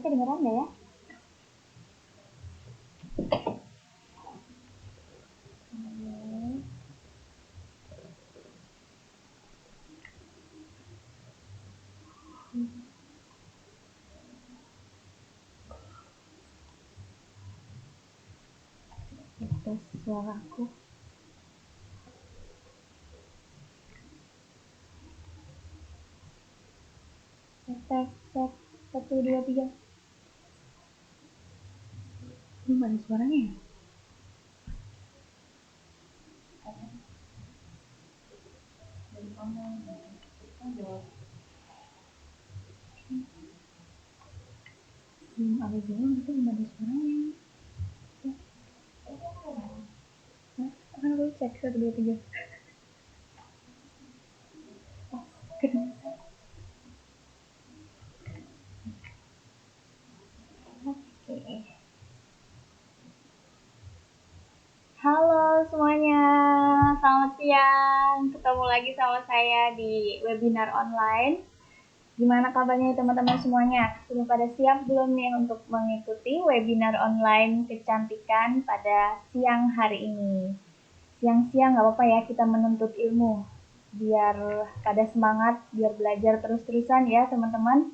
kedengeran nggak ya? Tes suaraku. Tes 1 2 3. Belum ada suaranya ya? Belum ada jalan, tapi belum ada suaranya. Akan aku cek 1 2 3. Oh, kedengeran. Oke. Halo semuanya, selamat siang. Ketemu lagi sama saya di webinar online. Gimana kabarnya teman-teman semuanya? Sudah pada siap belum nih untuk mengikuti webinar online kecantikan pada siang hari ini? Siang-siang nggak apa-apa ya, kita menuntut ilmu. Biar pada semangat, biar belajar terus-terusan ya teman-teman.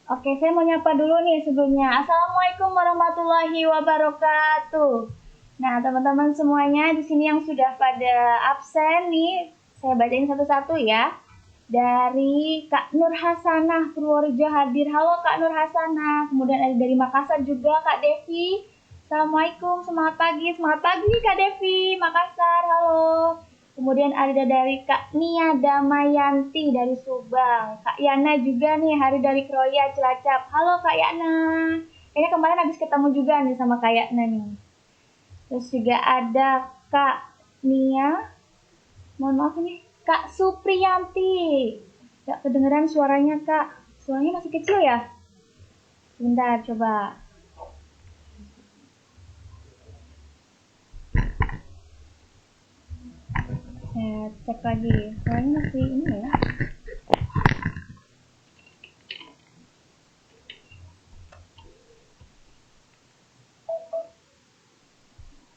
Oke, saya mau nyapa dulu nih sebelumnya. Assalamualaikum warahmatullahi wabarakatuh. Nah, teman-teman semuanya di sini yang sudah pada absen nih, saya bacain satu-satu ya. Dari Kak Nur Hasanah Purworejo hadir. Halo Kak Nur Hasanah. Kemudian ada dari Makassar juga Kak Devi. Assalamualaikum, semangat pagi Kak Devi, Makassar, halo. Kemudian ada dari Kak Nia Damayanti dari Subang. Kak Yana juga nih, hari dari Kroya Cilacap. Halo Kak Yana. Kayaknya kemarin habis ketemu juga nih sama Kak Yana nih. Terus juga ada Kak Nia. Mohon maaf nih, Kak Supriyanti. Gak kedengeran suaranya Kak. Suaranya masih kecil ya? Bentar, coba. Saya cek lagi. Suaranya masih ini ya?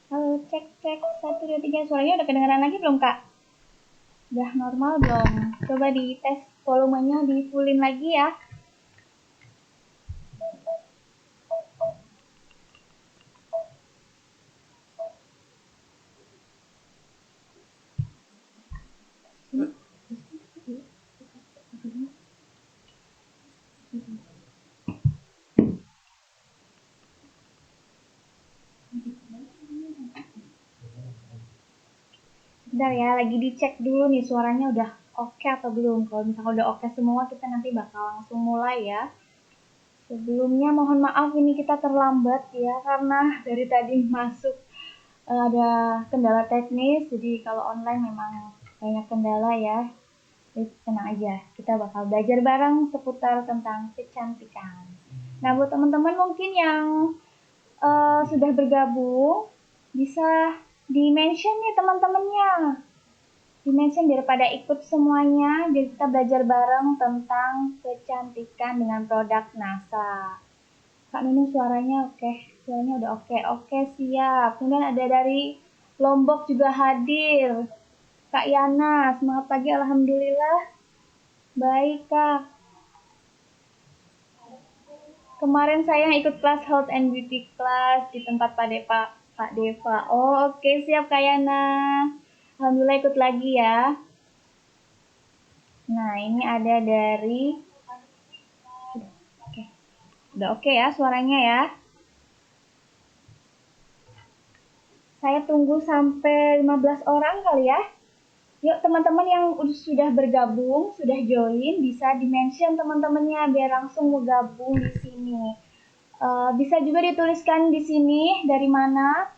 Halo, cek 1 2 3. Suaranya udah kedengeran lagi belum Kak? Udah normal belum? Coba dites volumenya, di fullin lagi ya. Bentar ya, lagi dicek dulu nih suaranya udah oke atau belum. Kalau misalnya udah oke semua, kita nanti bakal langsung mulai ya. Sebelumnya mohon maaf ini kita terlambat ya, karena dari tadi masuk ada kendala teknis. Jadi kalau online memang banyak kendala ya. Jadi tenang aja, kita bakal belajar bareng seputar tentang kecantikan. Nah, buat teman-teman mungkin yang sudah bergabung, bisa di-mention nih teman-temannya. Di-mention biar pada ikut semuanya, biar kita belajar bareng tentang kecantikan dengan produk NASA. Kak Nunung suaranya oke, suaranya udah oke, siap. Kemudian ada dari Lombok juga hadir. Kak Yana, semangat pagi, alhamdulillah. Baik Kak. Kemarin saya ikut kelas Health and Beauty class di tempat Pak Deva. Oh oke, siap Kak Yana. Alhamdulillah ikut lagi ya. Nah ini ada dari udah oke ya suaranya ya. Saya tunggu sampai 15 orang kali ya. Yuk teman-teman yang sudah bergabung, sudah join, bisa di-mention teman-temannya biar langsung mau gabung di sini. Bisa juga dituliskan di sini dari mana,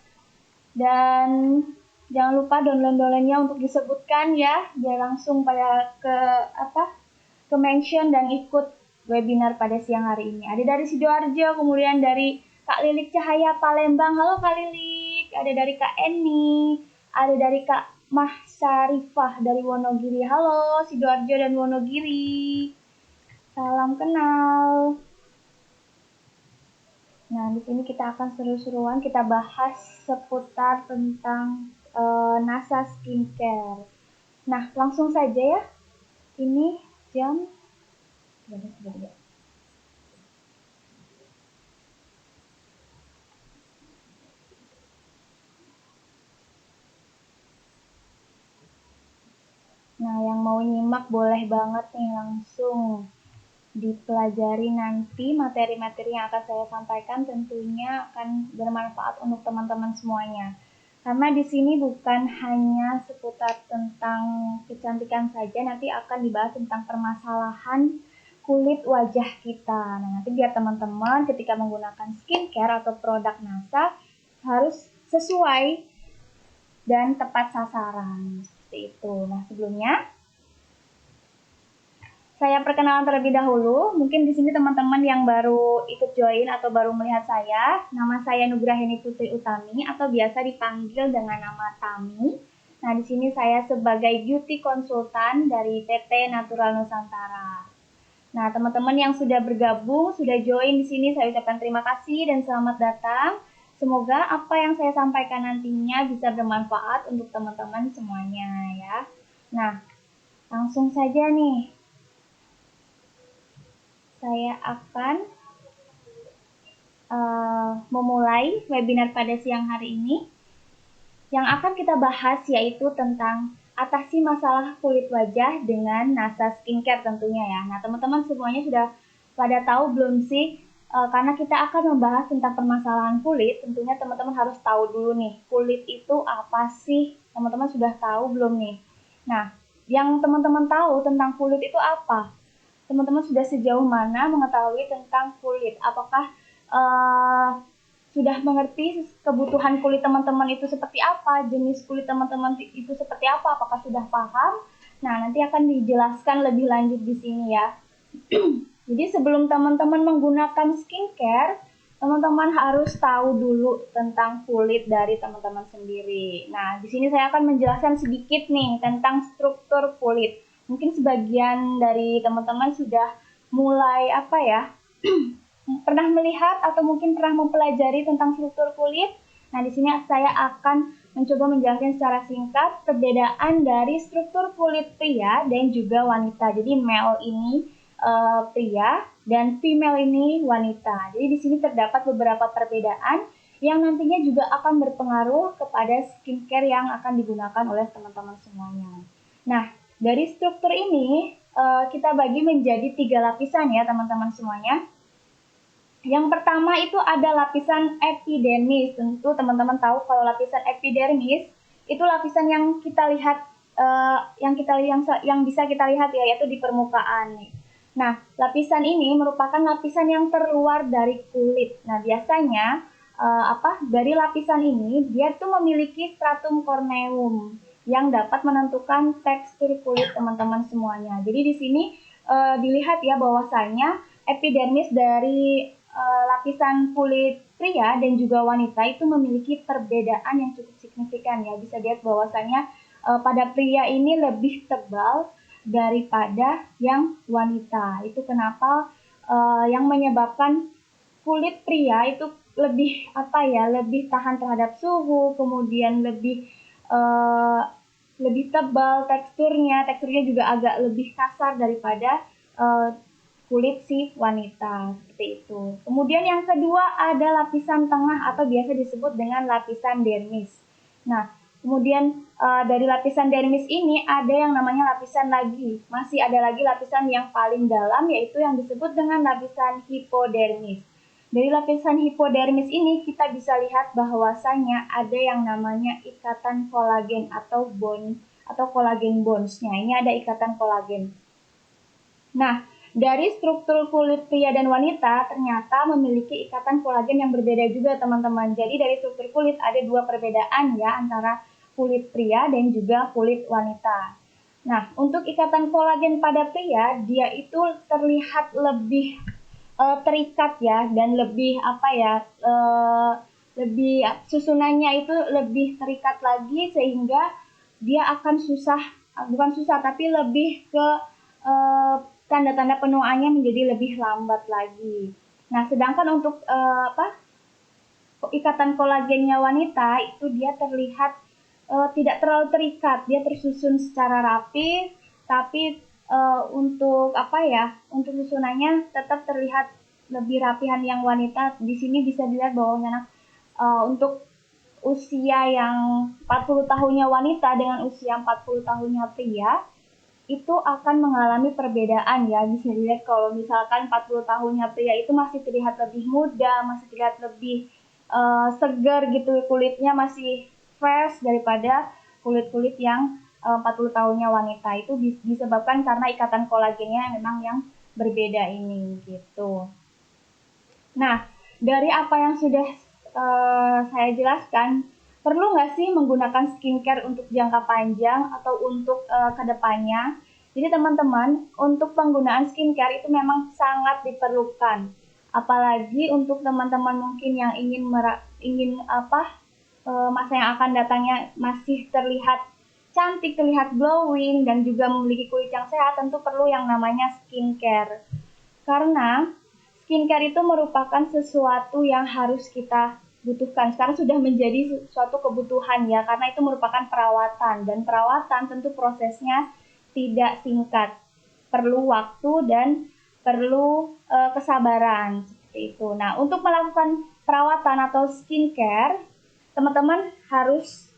dan jangan lupa download-downloadnya untuk disebutkan ya, biar langsung pada ke mention dan ikut webinar pada siang hari ini. Ada dari Sidoarjo, kemudian dari Kak Lilik Cahaya Palembang. Halo Kak Lilik. Ada dari Kak Eni, ada dari Kak Mahsarifah dari Wonogiri. Halo Sidoarjo dan Wonogiri. Salam kenal. Nah, di sini kita akan seru-seruan kita bahas seputar tentang NASA Skincare. Nah, langsung saja ya. Ini jam Nah, yang mau nyimak boleh banget nih langsung dipelajari nanti materi-materi yang akan saya sampaikan tentunya akan bermanfaat untuk teman-teman semuanya. Karena di sini bukan hanya seputar tentang kecantikan saja, nanti akan dibahas tentang permasalahan kulit wajah kita. Nah, nanti biar teman-teman ketika menggunakan skincare atau produk NASA harus sesuai dan tepat sasaran. Seperti itu. Nah, sebelumnya saya perkenalan terlebih dahulu. Mungkin di sini teman-teman yang baru ikut join atau baru melihat saya. Nama saya Nugraheni Putri Utami atau biasa dipanggil dengan nama Tami. Nah, di sini saya sebagai beauty konsultan dari PT Natural Nusantara. Nah, teman-teman yang sudah bergabung, sudah join di sini, saya ucapkan terima kasih dan selamat datang. Semoga apa yang saya sampaikan nantinya bisa bermanfaat untuk teman-teman semuanya ya. Nah, langsung saja nih. Saya akan memulai webinar pada siang hari ini. Yang akan kita bahas yaitu tentang atasi masalah kulit wajah dengan NASA Skincare tentunya ya. Nah, teman-teman semuanya sudah pada tahu belum sih? Karena kita akan membahas tentang permasalahan kulit, tentunya teman-teman harus tahu dulu nih, kulit itu apa sih? Teman-teman sudah tahu belum nih? Nah, yang teman-teman tahu tentang kulit itu apa? Teman-teman sudah sejauh mana mengetahui tentang kulit? Apakah sudah mengerti kebutuhan kulit teman-teman itu seperti apa, jenis kulit teman-teman itu seperti apa, apakah sudah paham? Nah, nanti akan dijelaskan lebih lanjut di sini ya. Jadi sebelum teman-teman menggunakan skincare, teman-teman harus tahu dulu tentang kulit dari teman-teman sendiri. Nah, di sini saya akan menjelaskan sedikit nih tentang struktur kulit. Mungkin sebagian dari teman-teman sudah mulai pernah melihat atau mungkin pernah mempelajari tentang struktur kulit. Nah, di sini saya akan mencoba menjelaskan secara singkat perbedaan dari struktur kulit pria dan juga wanita. Jadi male ini pria dan female ini wanita. Jadi di sini terdapat beberapa perbedaan yang nantinya juga akan berpengaruh kepada skincare yang akan digunakan oleh teman-teman semuanya. Nah, dari struktur ini kita bagi menjadi 3 lapisan ya teman-teman semuanya. Yang pertama itu ada lapisan epidermis. Tentu teman-teman tahu kalau lapisan epidermis itu lapisan yang kita lihat yang bisa kita lihat ya, yaitu di permukaan. Nah, lapisan ini merupakan lapisan yang terluar dari kulit. Nah, biasanya dari lapisan ini dia tuh memiliki stratum corneum yang dapat menentukan tekstur kulit teman-teman semuanya. Jadi di sini dilihat ya bahwasanya epidermis dari lapisan kulit pria dan juga wanita itu memiliki perbedaan yang cukup signifikan ya. Bisa dilihat bahwasanya pada pria ini lebih tebal daripada yang wanita. Itu kenapa yang menyebabkan kulit pria itu lebih tahan terhadap suhu, kemudian lebih tebal teksturnya juga agak lebih kasar daripada kulit si wanita, seperti itu. Kemudian yang kedua ada lapisan tengah atau biasa disebut dengan lapisan dermis. Nah, kemudian dari lapisan dermis ini ada yang namanya lapisan lagi. Masih ada lagi lapisan yang paling dalam yaitu yang disebut dengan lapisan hipodermis. Dari lapisan hipodermis ini kita bisa lihat bahwasanya ada yang namanya ikatan kolagen atau bond atau kolagen bonds-nya. Ini ada ikatan kolagen. Nah, dari struktur kulit pria dan wanita ternyata memiliki ikatan kolagen yang berbeda juga teman-teman. Jadi dari struktur kulit ada 2 perbedaan ya antara kulit pria dan juga kulit wanita. Nah, untuk ikatan kolagen pada pria dia itu terlihat lebih terikat ya dan lebih susunannya itu lebih terikat lagi sehingga dia akan bukan susah tapi lebih ke tanda-tanda penuaannya menjadi lebih lambat lagi. Nah, sedangkan untuk ikatan kolagennya wanita itu dia terlihat tidak terlalu terikat, dia tersusun secara rapi, tapi untuk untuk susunannya tetap terlihat lebih rapihan yang wanita. Di sini bisa dilihat bahwa untuk usia yang 40 tahunnya wanita dengan usia 40 tahunnya pria itu akan mengalami perbedaan ya. Bisa dilihat kalau misalkan 40 tahunnya pria itu masih terlihat lebih muda, masih terlihat lebih segar gitu, kulitnya masih fresh daripada kulit-kulit yang 40 tahunnya wanita. Itu disebabkan karena ikatan kolagennya memang yang berbeda ini gitu. Nah, dari apa yang sudah saya jelaskan, perlu nggak sih menggunakan skincare untuk jangka panjang atau untuk kedepannya? Jadi teman-teman, untuk penggunaan skincare itu memang sangat diperlukan. Apalagi untuk teman-teman mungkin yang ingin masa yang akan datangnya masih terlihat cantik, terlihat glowing, dan juga memiliki kulit yang sehat, tentu perlu yang namanya skincare. Karena skincare itu merupakan sesuatu yang harus kita butuhkan. Sekarang sudah menjadi suatu kebutuhan ya, karena itu merupakan perawatan. Dan perawatan tentu prosesnya tidak singkat. Perlu waktu dan perlu kesabaran. Seperti itu. Nah, untuk melakukan perawatan atau skincare, teman-teman harus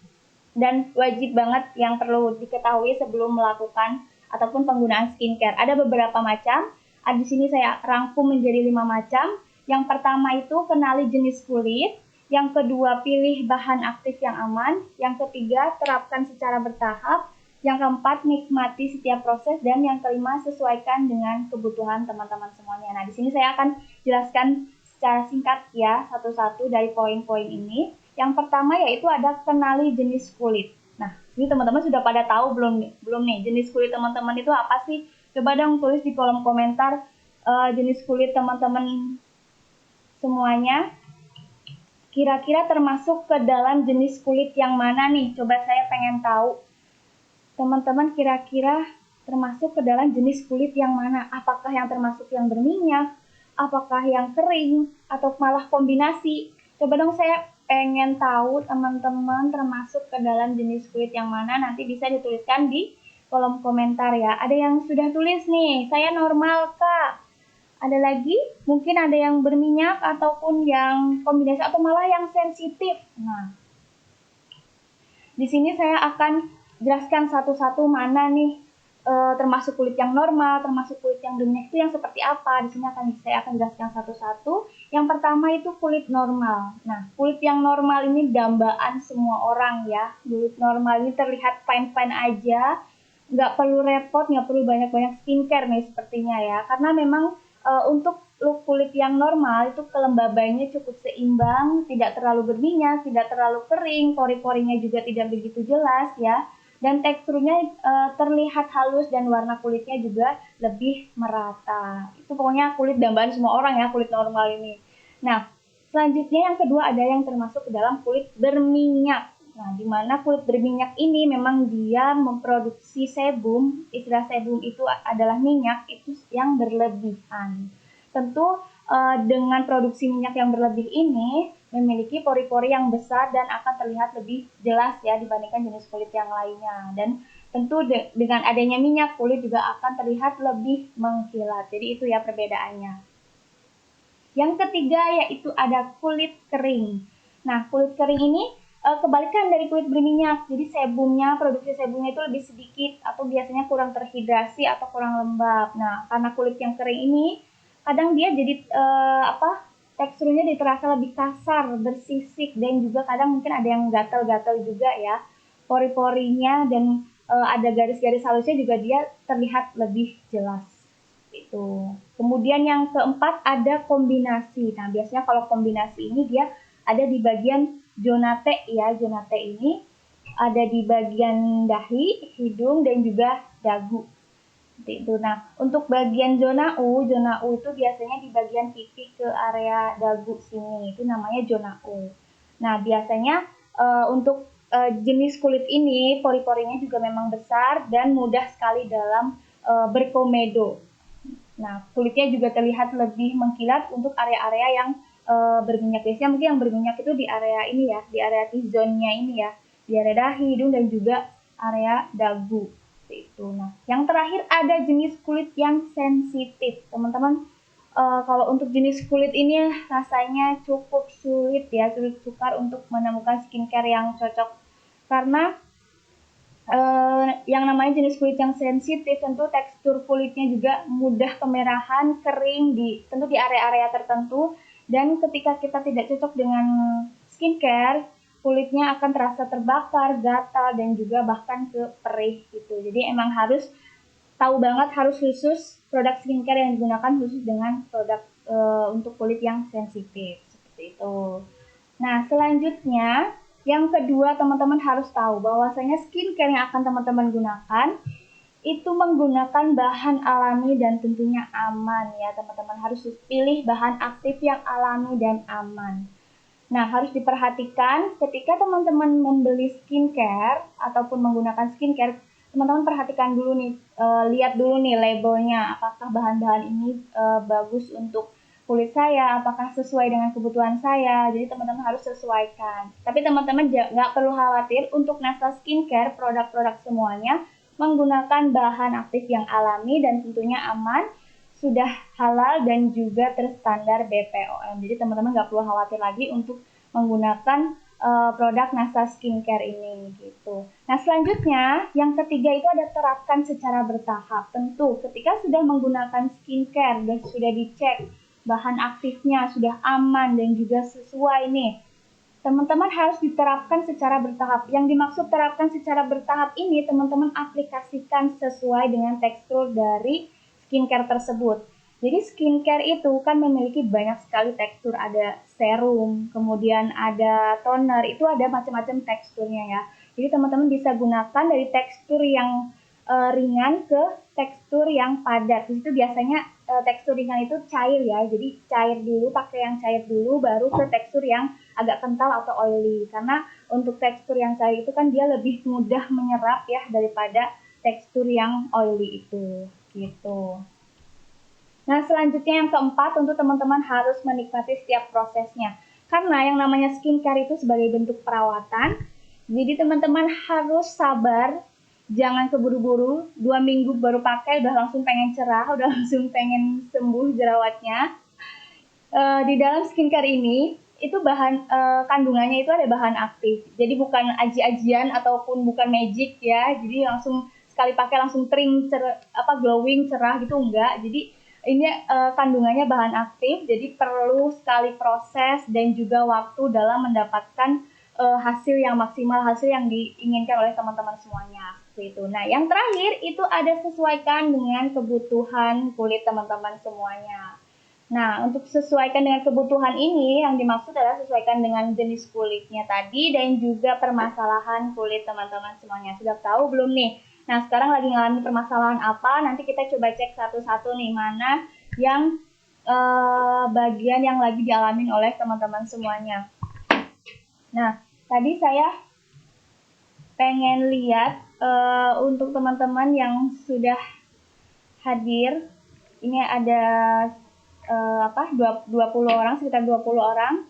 dan wajib banget yang perlu diketahui sebelum melakukan ataupun penggunaan skincare. Ada beberapa macam. Di sini saya rangkum menjadi 5 macam. Yang pertama itu kenali jenis kulit. Yang kedua, pilih bahan aktif yang aman. Yang ketiga, terapkan secara bertahap. Yang keempat, nikmati setiap proses. Dan yang kelima, sesuaikan dengan kebutuhan teman-teman semuanya. Nah, di sini saya akan jelaskan secara singkat ya, satu-satu dari poin-poin ini. Yang pertama yaitu ada kenali jenis kulit. Nah, ini teman-teman sudah pada tahu belum nih jenis kulit teman-teman itu apa sih? Coba dong tulis di kolom komentar jenis kulit teman-teman semuanya. Kira-kira termasuk ke dalam jenis kulit yang mana nih? Coba saya pengen tahu. Teman-teman kira-kira termasuk ke dalam jenis kulit yang mana? Apakah yang termasuk yang berminyak? Apakah yang kering? Atau malah kombinasi? Coba dong saya pengen tahu teman-teman termasuk ke dalam jenis kulit yang mana, nanti bisa dituliskan di kolom komentar ya. Ada yang sudah tulis nih, saya normal kak. Ada lagi, mungkin ada yang berminyak ataupun yang kombinasi atau malah yang sensitif. Nah, di sini saya akan jelaskan satu-satu mana nih termasuk kulit yang normal, termasuk kulit yang berminyak itu yang seperti apa. Di sini saya akan jelaskan satu-satu. Yang pertama itu kulit normal. Nah, kulit yang normal ini dambaan semua orang ya. Kulit normal ini terlihat fine-fine aja, nggak perlu repot, nggak perlu banyak-banyak skincare nih sepertinya ya. Karena memang untuk look kulit yang normal itu kelembabannya cukup seimbang, tidak terlalu berminyak, tidak terlalu kering, pori-porinya juga tidak begitu jelas ya. Dan teksturnya terlihat halus dan warna kulitnya juga lebih merata. Itu pokoknya kulit dambaan semua orang ya, kulit normal ini. Nah, selanjutnya yang kedua ada yang termasuk ke dalam kulit berminyak. Nah, di mana kulit berminyak ini memang dia memproduksi sebum. Istilah sebum itu adalah minyak itu yang berlebihan. Tentu dengan produksi minyak yang berlebih ini memiliki pori-pori yang besar dan akan terlihat lebih jelas ya dibandingkan jenis kulit yang lainnya. Dan tentu dengan adanya minyak, kulit juga akan terlihat lebih mengkilat. Jadi itu ya perbedaannya. Yang ketiga yaitu ada kulit kering. Nah, kulit kering ini kebalikan dari kulit berminyak. Jadi produksi sebumnya itu lebih sedikit atau biasanya kurang terhidrasi atau kurang lembab. Nah, karena kulit yang kering ini kadang dia jadi teksturnya terasa lebih kasar, bersisik, dan juga kadang mungkin ada yang gatal-gatal juga ya. Pori-porinya dan ada garis-garis halusnya juga dia terlihat lebih jelas. Itu. Kemudian yang keempat ada kombinasi. Nah, biasanya kalau kombinasi ini dia ada di bagian zona T ya. Zona T ini ada di bagian dahi, hidung, dan juga dagu. Itu. Nah, untuk bagian zona U itu biasanya di bagian pipi ke area dagu sini. Itu namanya zona U. Nah, biasanya untuk jenis kulit ini, pori-porinya juga memang besar dan mudah sekali dalam berkomedo. Nah, kulitnya juga terlihat lebih mengkilat untuk area-area yang berminyak. Biasanya mungkin yang berminyak itu di area ini ya, di area T-zone-nya ini ya, di area dahi, hidung, dan juga area dagu. Itu. Nah, yang terakhir ada jenis kulit yang sensitif. Teman-teman, kalau untuk jenis kulit ini rasanya cukup sulit ya, sulit sukar untuk menemukan skincare yang cocok. Karena yang namanya jenis kulit yang sensitif, tentu tekstur kulitnya juga mudah kemerahan, kering, tentu di area-area tertentu. Dan ketika kita tidak cocok dengan skincare, kulitnya akan terasa terbakar, gatal, dan juga bahkan ke perih gitu. Jadi emang harus tahu banget, harus khusus produk skincare yang digunakan khusus dengan produk untuk kulit yang sensitif seperti itu. Nah, selanjutnya yang kedua, teman-teman harus tahu bahwasanya skincare yang akan teman-teman gunakan itu menggunakan bahan alami dan tentunya aman ya. Teman-teman harus pilih bahan aktif yang alami dan aman. Nah, harus diperhatikan ketika teman-teman membeli skincare ataupun menggunakan skincare, teman-teman perhatikan dulu nih, lihat dulu nih labelnya, apakah bahan-bahan ini bagus untuk kulit saya, apakah sesuai dengan kebutuhan saya. Jadi teman-teman harus sesuaikan. Tapi teman-teman nggak perlu khawatir, untuk Nasa Skincare, produk-produk semuanya menggunakan bahan aktif yang alami dan tentunya aman, sudah halal dan juga terstandar BPOM. Jadi teman-teman nggak perlu khawatir lagi untuk menggunakan produk Nasa Skincare ini gitu. Nah, selanjutnya yang ketiga itu ada terapkan secara bertahap. Tentu ketika sudah menggunakan skincare dan sudah dicek bahan aktifnya sudah aman dan juga sesuai nih, teman-teman harus diterapkan secara bertahap. Yang dimaksud terapkan secara bertahap ini, teman-teman aplikasikan sesuai dengan tekstur dari skincare tersebut. Jadi skincare itu kan memiliki banyak sekali tekstur, ada serum, kemudian ada toner, itu ada macam-macam teksturnya ya. Jadi teman-teman bisa gunakan dari tekstur yang ringan ke tekstur yang padat. Di situ biasanya tekstur ringan itu cair ya, jadi cair dulu, pakai yang cair dulu, baru ke tekstur yang agak kental atau oily. Karena untuk tekstur yang cair itu kan dia lebih mudah menyerap ya daripada tekstur yang oily itu gitu. Nah, selanjutnya yang keempat, tentu teman-teman harus menikmati setiap prosesnya. Karena yang namanya skincare itu sebagai bentuk perawatan, jadi teman-teman harus sabar, jangan keburu-buru, 2 minggu baru pakai udah langsung pengen cerah, udah langsung pengen sembuh jerawatnya. Di dalam skincare ini, itu bahan kandungannya itu ada bahan aktif. Jadi bukan aji-ajian ataupun bukan magic ya, jadi langsung sekali pakai langsung kering, glowing, cerah gitu, enggak. Jadi ini kandungannya bahan aktif, jadi perlu sekali proses dan juga waktu dalam mendapatkan hasil yang maksimal, hasil yang diinginkan oleh teman-teman semuanya. Gitu. Nah, yang terakhir itu ada sesuaikan dengan kebutuhan kulit teman-teman semuanya. Nah, untuk sesuaikan dengan kebutuhan ini, yang dimaksud adalah sesuaikan dengan jenis kulitnya tadi dan juga permasalahan kulit teman-teman semuanya. Sudah tahu belum nih? Nah, sekarang lagi ngalami permasalahan apa? Nanti kita coba cek satu-satu nih, mana yang bagian yang lagi dialamin oleh teman-teman semuanya. Nah, tadi saya pengen lihat untuk teman-teman yang sudah hadir. Ini ada 20 orang, sekitar 20 orang.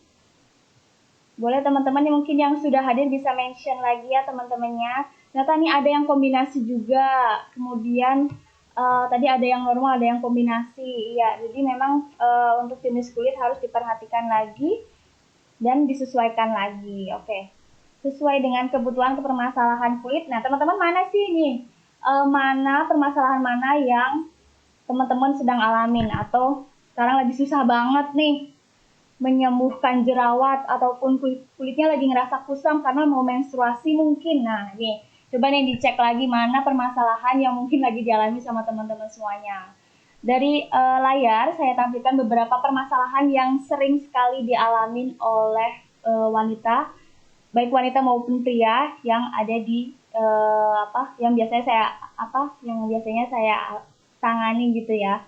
Boleh teman-teman yang mungkin yang sudah hadir bisa mention lagi ya teman-temannya. Nah, tadi ada yang kombinasi juga. Kemudian tadi ada yang normal, ada yang kombinasi. Ya, jadi memang untuk jenis kulit harus diperhatikan lagi dan disesuaikan lagi. Oke. Sesuai dengan kebutuhan permasalahan kulit. Nah, teman-teman mana sih nih? Mana permasalahan mana yang teman-teman sedang alamin atau sekarang lagi susah banget nih menyembuhkan jerawat ataupun kulitnya lagi ngerasa kusam karena mau menstruasi mungkin. Nah, nih, coba nih dicek lagi mana permasalahan yang mungkin lagi dialami sama teman-teman semuanya. Dari layar saya tampilkan beberapa permasalahan yang sering sekali dialamin oleh wanita, baik wanita maupun pria yang ada di yang biasanya saya tangani gitu ya.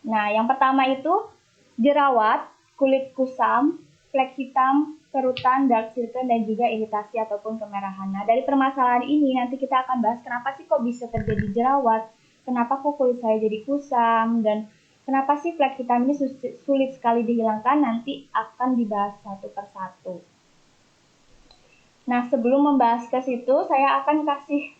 Nah, yang pertama itu jerawat, kulit kusam, flek hitam, kerutan, dark circle, dan juga iritasi ataupun kemerahan. Nah, dari permasalahan ini nanti kita akan bahas kenapa sih kok bisa terjadi jerawat, kenapa kok kulit saya jadi kusam, dan Kenapa sih flek hitam ini sulit sekali dihilangkan? Nanti akan dibahas satu persatu. Nah, sebelum membahas ke situ, saya akan kasih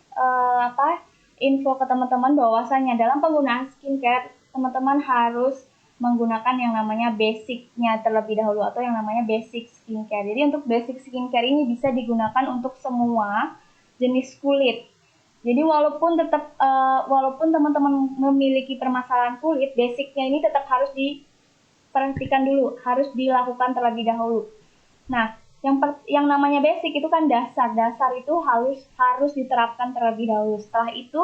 info ke teman-teman bahwasanya dalam penggunaan skincare, teman-teman harus menggunakan yang namanya basicnya terlebih dahulu atau yang namanya basic skincare. Jadi untuk basic skincare ini bisa digunakan untuk semua jenis kulit. Jadi walaupun teman-teman memiliki permasalahan kulit, basicnya ini tetap harus diperhatikan dulu, harus dilakukan terlebih dahulu. Nah, yang namanya basic itu kan dasar. Dasar itu harus diterapkan terlebih dahulu. Setelah itu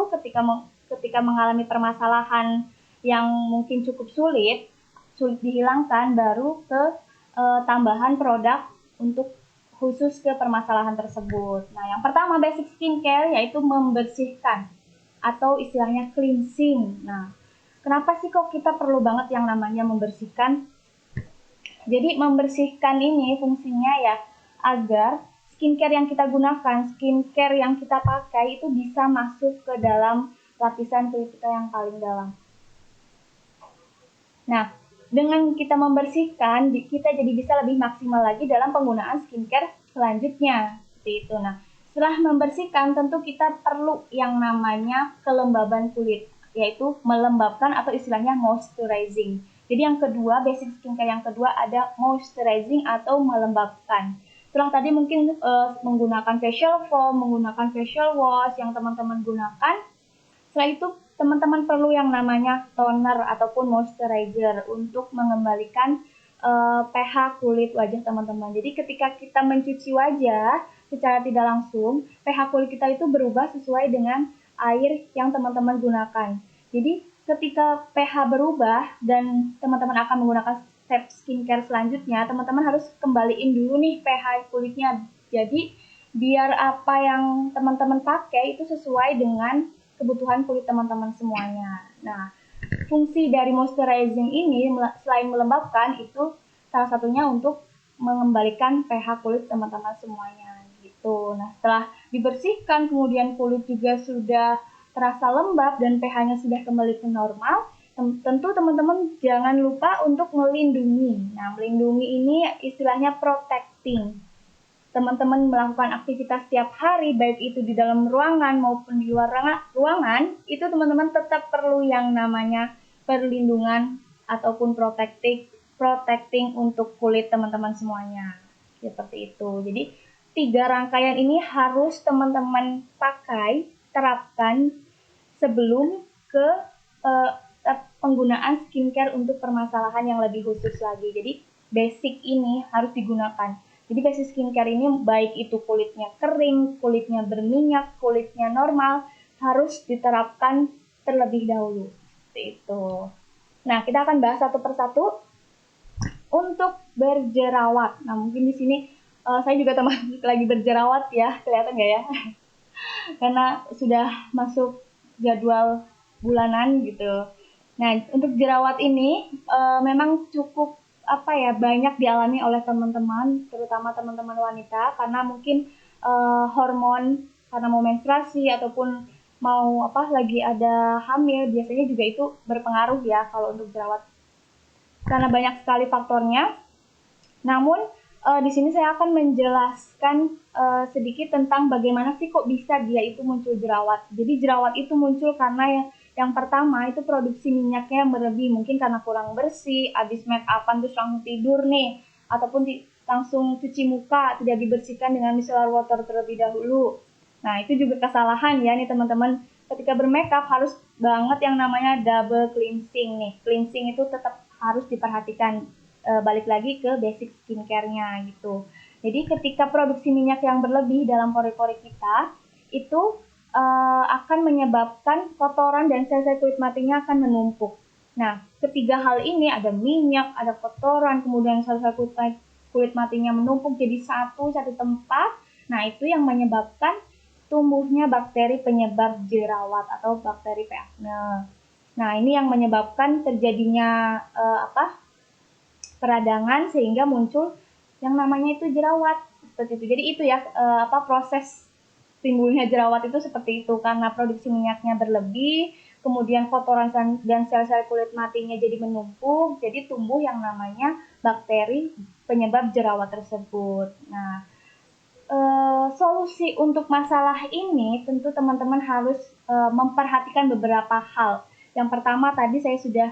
ketika mengalami permasalahan yang mungkin cukup sulit dihilangkan, baru ke tambahan produk untuk khusus ke permasalahan tersebut. Nah, yang pertama basic skincare yaitu membersihkan atau istilahnya cleansing. Nah, kenapa sih kok kita perlu banget yang namanya membersihkan? Jadi membersihkan ini fungsinya ya agar skincare yang kita gunakan, skincare yang kita pakai itu bisa masuk ke dalam lapisan kulit kita yang paling dalam. Nah, dengan kita membersihkan, kita jadi bisa lebih maksimal lagi dalam penggunaan skincare selanjutnya. Seperti itu. Nah, setelah membersihkan, tentu kita perlu yang namanya kelembaban kulit, yaitu melembabkan atau istilahnya moisturizing. Jadi yang kedua, basic skincare yang kedua ada moisturizing atau melembabkan. Setelah tadi mungkin menggunakan facial foam, menggunakan facial wash yang teman-teman gunakan, setelah itu teman-teman perlu yang namanya toner ataupun moisturizer untuk mengembalikan pH kulit wajah teman-teman. Jadi ketika kita mencuci wajah secara tidak langsung, pH kulit kita itu berubah sesuai dengan air yang teman-teman gunakan. Jadi ketika pH berubah dan teman-teman akan menggunakan step skincare selanjutnya, teman-teman harus kembaliin dulu nih pH kulitnya. Jadi biar apa yang teman-teman pakai itu sesuai dengan kebutuhan kulit teman-teman semuanya. Nah, fungsi dari moisturizing ini selain melembabkan itu salah satunya untuk mengembalikan pH kulit teman-teman semuanya gitu. Nah, setelah dibersihkan kemudian kulit juga sudah terasa lembab dan pH-nya sudah kembali ke normal, tentu teman-teman jangan lupa untuk melindungi. Nah, melindungi ini istilahnya protecting. Teman-teman melakukan aktivitas setiap hari, baik itu di dalam ruangan maupun di luar ruangan, itu teman-teman tetap perlu yang namanya perlindungan ataupun protecting untuk kulit teman-teman semuanya. Seperti itu. Jadi 3 rangkaian ini harus teman-teman terapkan sebelum ke penggunaan skincare untuk permasalahan yang lebih khusus lagi. Jadi basic ini harus digunakan. Jadi basic skincare ini baik itu kulitnya kering, kulitnya berminyak, kulitnya normal, harus diterapkan terlebih dahulu. Seperti itu. Nah, kita akan bahas satu persatu untuk berjerawat. Nah, mungkin di sini saya juga termasuk lagi berjerawat ya, kelihatan nggak ya? Karena sudah masuk jadwal bulanan gitu. Nah, untuk jerawat ini memang cukup banyak dialami oleh teman-teman, terutama teman-teman wanita, karena mungkin hormon karena mau menstruasi ataupun mau lagi ada hamil, biasanya juga itu berpengaruh ya kalau untuk jerawat, karena banyak sekali faktornya. Namun di sini saya akan menjelaskan sedikit tentang bagaimana sih kok bisa dia itu muncul jerawat. Jadi jerawat itu muncul karena yang pertama itu produksi minyaknya yang berlebih, mungkin karena kurang bersih, habis make upan terus langsung tidur nih, ataupun langsung cuci muka, tidak dibersihkan dengan micellar water terlebih dahulu. Nah, itu juga kesalahan ya nih teman-teman. Ketika bermakeup harus banget yang namanya double cleansing nih. Cleansing itu tetap harus diperhatikan, balik lagi ke basic skincare-nya gitu. Jadi ketika produksi minyak yang berlebih dalam pori-pori kita, itu akan menyebabkan kotoran dan sel-sel kulit matinya akan menumpuk. Nah, ketiga hal ini ada minyak, ada kotoran, kemudian sel-sel kulit matinya menumpuk jadi satu tempat. Nah, itu yang menyebabkan tumbuhnya bakteri penyebab jerawat atau bakteri P. acnes. Nah, ini yang menyebabkan terjadinya peradangan sehingga muncul yang namanya itu jerawat. Seperti itu. Jadi itu ya proses timbulnya jerawat itu seperti itu, karena produksi minyaknya berlebih, kemudian kotoran dan sel-sel kulit matinya jadi menumpuk, jadi tumbuh yang namanya bakteri penyebab jerawat tersebut. Nah, solusi untuk masalah ini tentu teman-teman harus memperhatikan beberapa hal. Yang pertama tadi saya sudah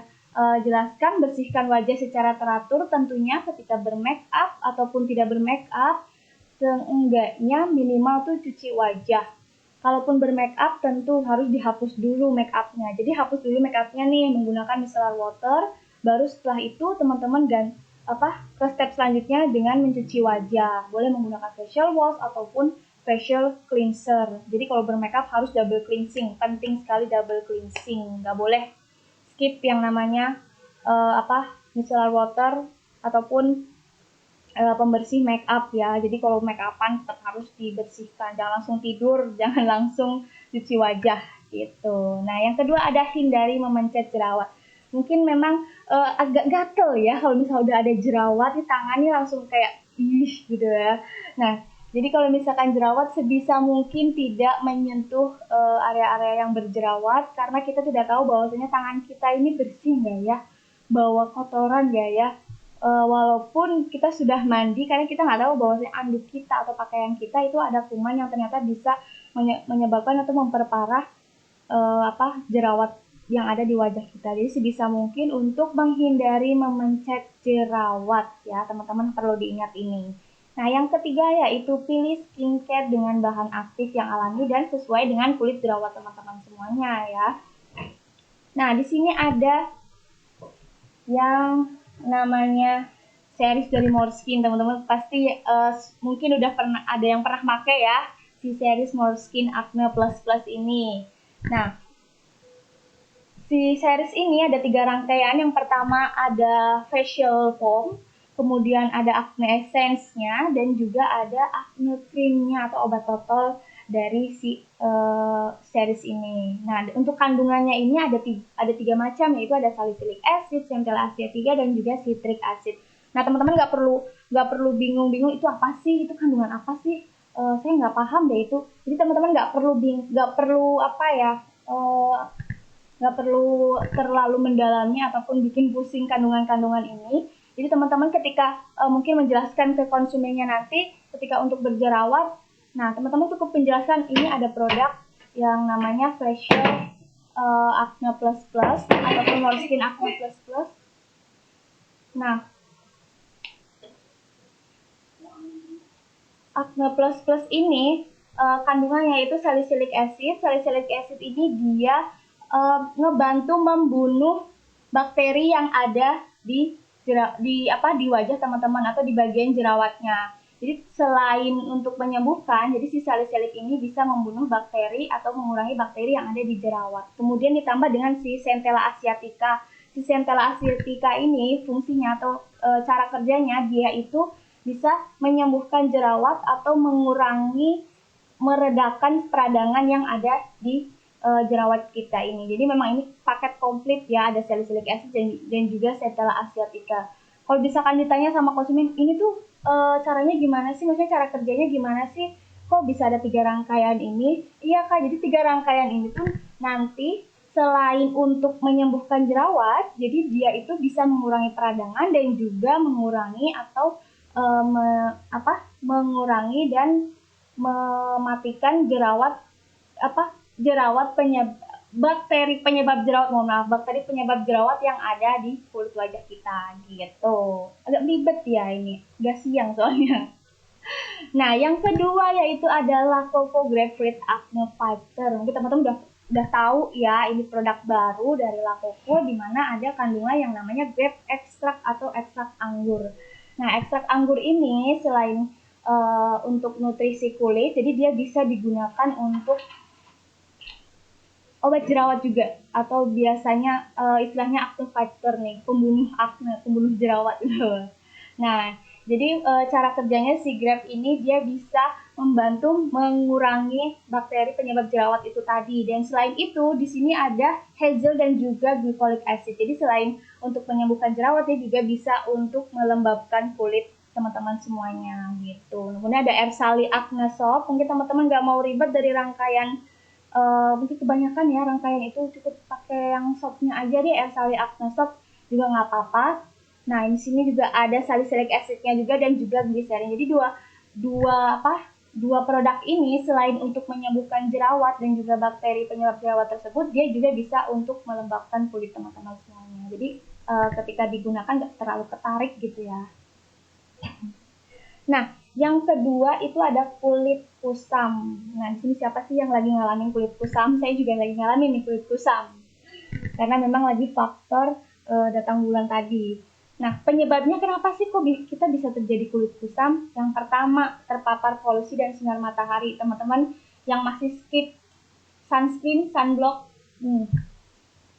jelaskan, bersihkan wajah secara teratur tentunya ketika bermake up ataupun tidak bermake up, seenggaknya minimal tuh cuci wajah. Kalaupun bermake up tentu harus dihapus dulu make upnya. Jadi hapus dulu make upnya nih menggunakan micellar water. Baru setelah itu teman-teman ke step selanjutnya dengan mencuci wajah. Boleh menggunakan facial wash ataupun facial cleanser. Jadi kalau bermake up harus double cleansing. Penting sekali double cleansing. Nggak boleh skip yang namanya micellar water ataupun pembersih make up ya. Jadi kalau make upan tetap harus dibersihkan. Jangan langsung tidur, jangan langsung cuci wajah gitu. Nah, yang kedua ada hindari memencet jerawat. Mungkin memang agak gatel ya kalau misalnya udah ada jerawat di tangannya langsung kayak gitu ya. Nah, jadi kalau misalkan jerawat sebisa mungkin tidak menyentuh area-area yang berjerawat karena kita tidak tahu bahwasanya tangan kita ini bersih nggak ya, bawa kotoran nggak ya. Walaupun kita sudah mandi, karena kita nggak tahu bahwasanya anduk kita atau pakaian kita itu ada kuman yang ternyata bisa menyebabkan atau memperparah jerawat yang ada di wajah kita. Jadi sebisa mungkin untuk menghindari memencet jerawat ya, teman-teman perlu diingat ini. Nah, yang ketiga yaitu pilih skincare dengan bahan aktif yang alami dan sesuai dengan kulit jerawat teman-teman semuanya ya. Nah, di sini ada yang namanya series dari Måneskin. Teman-teman pasti mungkin udah ada yang pernah pakai ya si series Måneskin Acne Plus Plus ini. Nah, si series ini ada 3 rangkaian. Yang pertama ada facial foam, kemudian ada acne essence-nya, dan juga ada acne cream-nya atau obat total dari si series ini. Nah, untuk kandungannya ini ada 3 macam, yaitu ada salicylic acid, centella asiatica, dan juga citric acid. Nah, teman-teman nggak perlu bingung-bingung itu apa sih, itu kandungan apa sih? Saya nggak paham deh itu. Jadi teman-teman nggak perlu terlalu mendalami ataupun bikin pusing kandungan-kandungan ini. Jadi teman-teman ketika mungkin menjelaskan ke konsumennya nanti ketika untuk berjerawat, nah teman-teman cukup penjelasan ini ada produk yang namanya facial acne plus plus ataupun Måneskin acne plus plus. Nah, acne plus plus ini kandungannya yaitu salicylic acid. Salicylic acid ini dia ngebantu membunuh bakteri yang ada di wajah teman-teman atau di bagian jerawatnya. Jadi selain untuk menyembuhkan, jadi si salicylic ini bisa membunuh bakteri atau mengurangi bakteri yang ada di jerawat. Kemudian ditambah dengan si centella asiatica. Si centella asiatica ini fungsinya atau cara kerjanya dia itu bisa menyembuhkan jerawat atau meredakan peradangan yang ada di jerawat kita ini. Jadi memang ini paket komplit ya, ada salicylic acid dan juga centella asiatica. Kalau misalkan ditanya sama konsumen, ini tuh caranya gimana sih? Maksudnya cara kerjanya gimana sih? Kok bisa ada 3 rangkaian ini? Iya Kak, jadi 3 rangkaian ini tuh nanti selain untuk menyembuhkan jerawat, jadi dia itu bisa mengurangi peradangan dan juga mengurangi atau mengurangi dan mematikan bakteri penyebab jerawat yang ada di kulit wajah kita gitu. Agak ribet ya ini, udah siang soalnya. Nah, yang kedua yaitu adalah Lacoco Grapefruit Acne Fighter. Mungkin teman-teman udah tahu ya, ini produk baru dari Lacoco di mana ada kandungan yang namanya grape extract atau ekstrak anggur. Nah, ekstrak anggur ini selain untuk nutrisi kulit, jadi dia bisa digunakan untuk obat jerawat juga, atau biasanya istilahnya acne fighter nih, pembunuh jerawat gitu. Nah, jadi cara kerjanya si Grape ini dia bisa membantu mengurangi bakteri penyebab jerawat itu tadi. Dan selain itu, di sini ada hazel dan juga glycolic acid. Jadi selain untuk menyembuhkan jerawat, dia juga bisa untuk melembabkan kulit teman-teman semuanya gitu. Kemudian ada Ersali Acne Soap. Mungkin teman-teman nggak mau ribet dari rangkaian mungkin kebanyakan ya rangkaian itu cukup pakai yang soapnya aja deh, Elsali Acne Soap juga nggak apa-apa. Nah, di sini juga ada salicylic acidnya juga dan juga gliserin. Jadi dua produk ini selain untuk menyembuhkan jerawat dan juga bakteri penyebab jerawat tersebut, dia juga bisa untuk melembabkan kulit teman-teman semuanya. Jadi ketika digunakan nggak terlalu ketarik gitu ya. Nah, yang kedua itu ada kulit kusam. Nah, di sini siapa sih yang lagi ngalamin kulit kusam? Saya juga lagi ngalamin nih kulit kusam. Karena memang lagi faktor datang bulan tadi. Nah, penyebabnya kenapa sih kok kita bisa terjadi kulit kusam? Yang pertama, terpapar polusi dan sinar matahari. Teman-teman yang masih skip sunscreen, sunblock,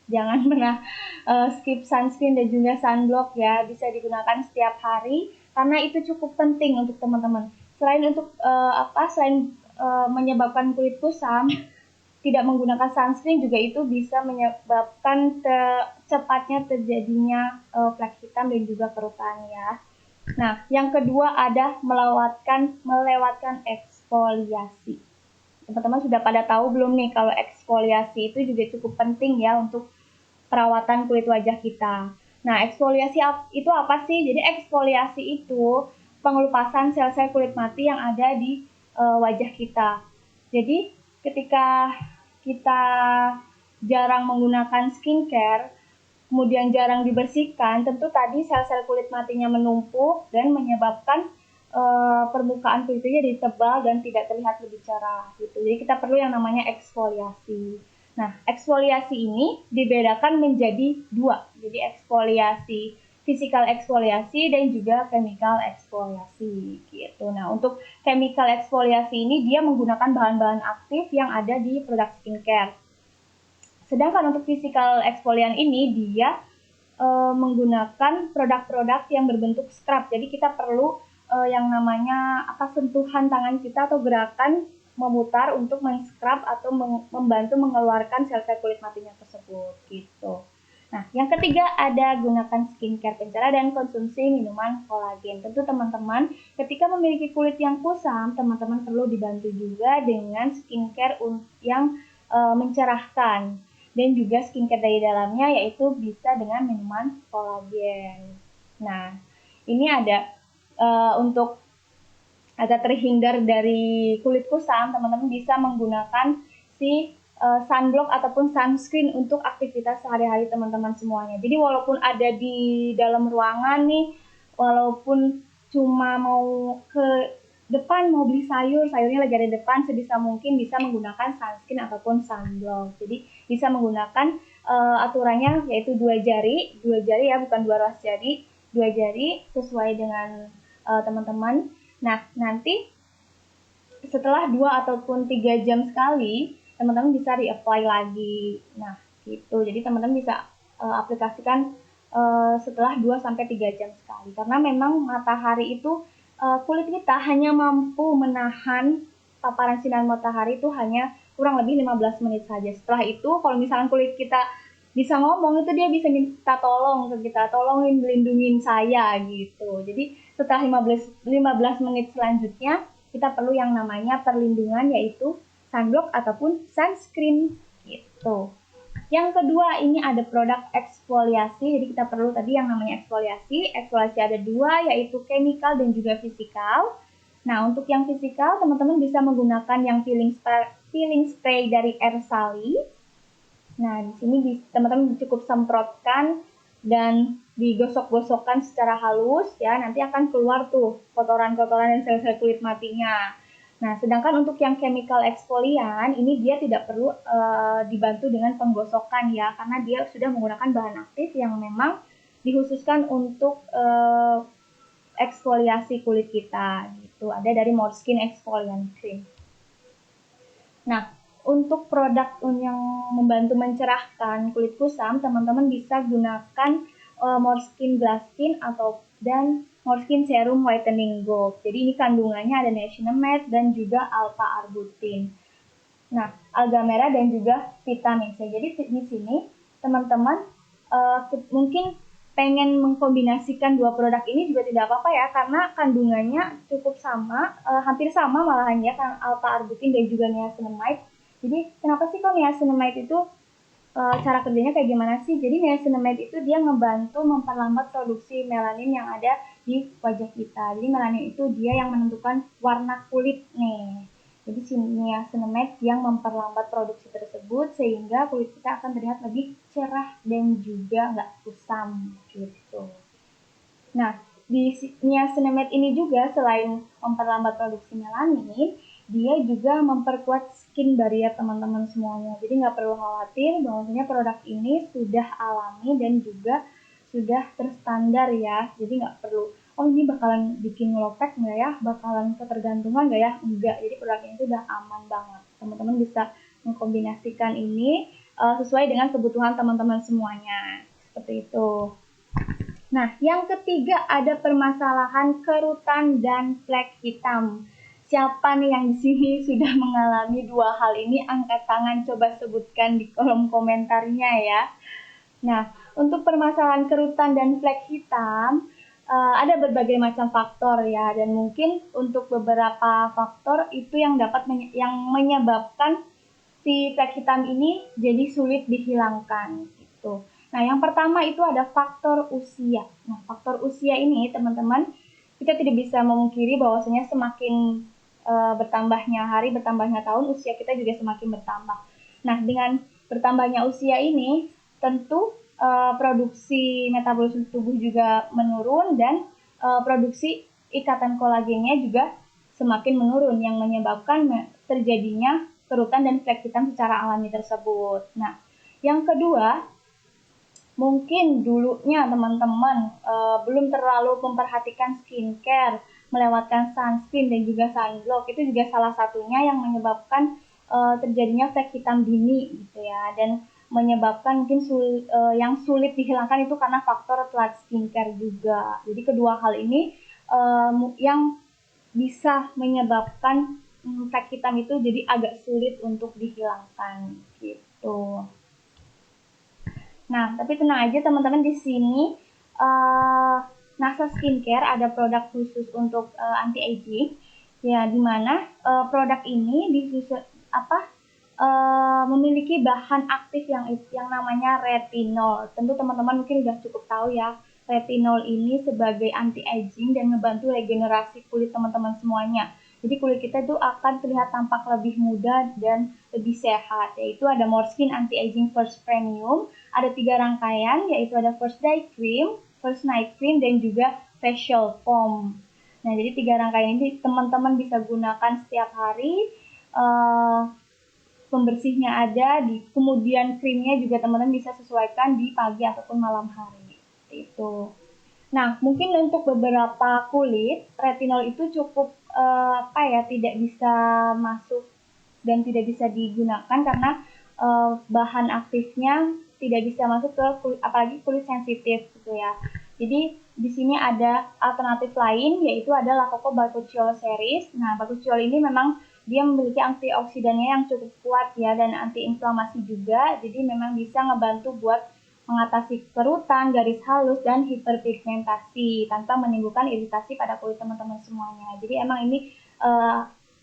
jangan pernah skip sunscreen dan juga sunblock ya. Bisa digunakan setiap hari karena itu cukup penting untuk teman-teman. Selain untuk selain menyebabkan kulit kusam, tidak menggunakan sunscreen juga itu bisa menyebabkan cepatnya terjadinya flek hitam dan juga kerutan ya. Nah, yang kedua ada melewatkan eksfoliasi. Teman-teman sudah pada tahu belum nih kalau eksfoliasi itu juga cukup penting ya untuk perawatan kulit wajah kita. Nah, eksfoliasi itu apa sih? Jadi eksfoliasi itu pengelupasan sel-sel kulit mati yang ada di wajah kita. Jadi ketika kita jarang menggunakan skincare, kemudian jarang dibersihkan, tentu tadi sel-sel kulit matinya menumpuk dan menyebabkan permukaan kulitnya jadi tebal dan tidak terlihat lebih cerah gitu. Jadi kita perlu yang namanya eksfoliasi. Nah, eksfoliasi ini dibedakan menjadi dua. Jadi eksfoliasi physical eksfoliasi dan juga chemical eksfoliasi gitu. Nah, untuk chemical eksfoliasi ini dia menggunakan bahan-bahan aktif yang ada di produk skincare. Sedangkan untuk physical eksfolian ini dia menggunakan produk-produk yang berbentuk scrub. Jadi kita perlu yang namanya sentuhan tangan kita atau gerakan memutar untuk men-scrub atau membantu mengeluarkan sel-sel kulit matinya tersebut gitu. Nah, yang ketiga ada gunakan skincare pencerah dan konsumsi minuman kolagen. Tentu teman-teman ketika memiliki kulit yang kusam, teman-teman perlu dibantu juga dengan skincare yang mencerahkan dan juga skincare dari dalamnya yaitu bisa dengan minuman kolagen. Nah, ini ada untuk agar terhindar dari kulit kusam, teman-teman bisa menggunakan si sunblock ataupun sunscreen untuk aktivitas sehari-hari teman-teman semuanya. Jadi walaupun ada di dalam ruangan nih, walaupun cuma mau ke depan mau beli sayurnya lagi ada depan, sebisa mungkin bisa menggunakan sunscreen ataupun sunblock. Jadi bisa menggunakan aturannya yaitu dua jari ya, bukan dua ruas jari, 2 jari sesuai dengan teman-teman. Nah, nanti setelah 2 ataupun 3 jam sekali, teman-teman bisa reapply lagi. Nah, gitu. Jadi teman-teman bisa aplikasikan setelah 2 sampai 3 jam sekali. Karena memang matahari itu kulit kita hanya mampu menahan paparan sinar matahari itu hanya kurang lebih 15 menit saja. Setelah itu kalau misalkan kulit kita bisa ngomong, itu dia bisa minta tolong ke kita, tolongin melindungin saya gitu. Jadi setelah 15 menit selanjutnya kita perlu yang namanya perlindungan yaitu sunblock ataupun sunscreen gitu. Yang kedua ini ada produk eksfoliasi. Jadi kita perlu tadi yang namanya eksfoliasi. Eksfoliasi ada dua yaitu chemical dan juga physical. Nah, untuk yang physical teman-teman bisa menggunakan yang peeling spray dari Ersali. Nah, di sini teman-teman cukup semprotkan dan digosok-gosokkan secara halus ya, nanti akan keluar tuh kotoran-kotoran dan sel-sel kulit matinya. Nah, sedangkan untuk yang chemical exfoliant ini dia tidak perlu dibantu dengan penggosokan ya, karena dia sudah menggunakan bahan aktif yang memang dikhususkan untuk eksfoliasi kulit kita gitu. Ada dari Morskin Exfoliant Cream. Nah, untuk produk yang membantu mencerahkan kulit kusam, teman-teman bisa gunakan Morskin Glass Skin dan Morskin Serum Whitening Gold. Jadi ini kandungannya ada niacinamide dan juga alpha-arbutin. Nah, alga merah dan juga vitamin C. Jadi di sini teman-teman mungkin pengen mengkombinasikan dua produk ini juga tidak apa-apa ya, karena kandungannya cukup sama, hampir sama malahan ya, kan alpha-arbutin dan juga niacinamide. Jadi kenapa sih kok niacinamide itu cara kerjanya kayak gimana sih? Jadi niacinamide itu dia ngebantu memperlambat produksi melanin yang ada di wajah kita. Jadi melanin itu dia yang menentukan warna kulit nih. Jadi si niacinamide yang memperlambat produksi tersebut sehingga kulit kita akan terlihat lebih cerah dan juga nggak kusam gitu. Nah, di niacinamide ini juga selain memperlambat produksi melanin, dia juga memperkuat skin barrier teman-teman semuanya. Jadi nggak perlu khawatir bahwasanya produk ini sudah alami dan juga sudah terstandar ya. Jadi nggak perlu, oh ini bakalan bikin ngelopek nggak ya, bakalan ketergantungan nggak ya? Enggak, jadi produk ini udah aman banget. Teman-teman bisa mengkombinasikan ini sesuai dengan kebutuhan teman-teman semuanya. Seperti itu. Nah, yang ketiga ada permasalahan kerutan dan flek hitam. Siapa nih yang di sini sudah mengalami dua hal ini? Angkat tangan, coba sebutkan di kolom komentarnya ya. Nah, untuk permasalahan kerutan dan flek hitam, ada berbagai macam faktor ya, dan mungkin untuk beberapa faktor itu yang dapat yang menyebabkan si flek hitam ini jadi sulit dihilangkan gitu. Nah, yang pertama itu ada faktor usia. Nah, faktor usia ini teman-teman kita tidak bisa memungkiri bahwasanya semakin bertambahnya hari, bertambahnya tahun, usia kita juga semakin bertambah. Nah, dengan bertambahnya usia ini tentu produksi metabolisme tubuh juga menurun dan produksi ikatan kolagennya juga semakin menurun yang menyebabkan terjadinya kerutan dan flek hitam secara alami tersebut. Nah, yang kedua, mungkin dulunya teman-teman belum terlalu memperhatikan skincare, melewatkan sunscreen dan juga sunblock. Itu juga salah satunya yang menyebabkan terjadinya flek hitam dini gitu ya, dan menyebabkan mungkin yang sulit dihilangkan itu karena faktor telat skincare juga. Jadi kedua hal ini yang bisa menyebabkan flek hitam itu jadi agak sulit untuk dihilangkan gitu. Nah, tapi tenang aja teman-teman, di sini NASA Skincare ada produk khusus untuk anti aging ya, dimana produk ini memiliki bahan aktif yang namanya retinol. Tentu teman-teman mungkin sudah cukup tahu ya, retinol ini sebagai anti aging dan ngebantu regenerasi kulit teman-teman semuanya. Jadi kulit kita itu akan terlihat tampak lebih muda dan lebih sehat. Yaitu ada Morskin Anti Aging First Premium, ada 3 rangkaian, yaitu ada First Day Cream, First Night Cream, dan juga Facial Foam. Nah, jadi 3 rangkaian ini teman-teman bisa gunakan setiap hari. Pembersihnya ada, kemudian krimnya juga teman-teman bisa sesuaikan di pagi ataupun malam hari. Itu. Nah, mungkin untuk beberapa kulit, retinol itu cukup tidak bisa masuk dan tidak bisa digunakan karena bahan aktifnya tidak bisa masuk ke kulit, apalagi kulit sensitif gitu ya. Jadi di sini ada alternatif lain, yaitu ada La Coco Bakuchiol Series. Nah, Bakuchiol ini memang dia memiliki antioksidannya yang cukup kuat ya, dan antiinflamasi juga. Jadi memang bisa ngebantu buat mengatasi kerutan, garis halus, dan hiperpigmentasi tanpa menimbulkan iritasi pada kulit teman-teman semuanya. Jadi emang ini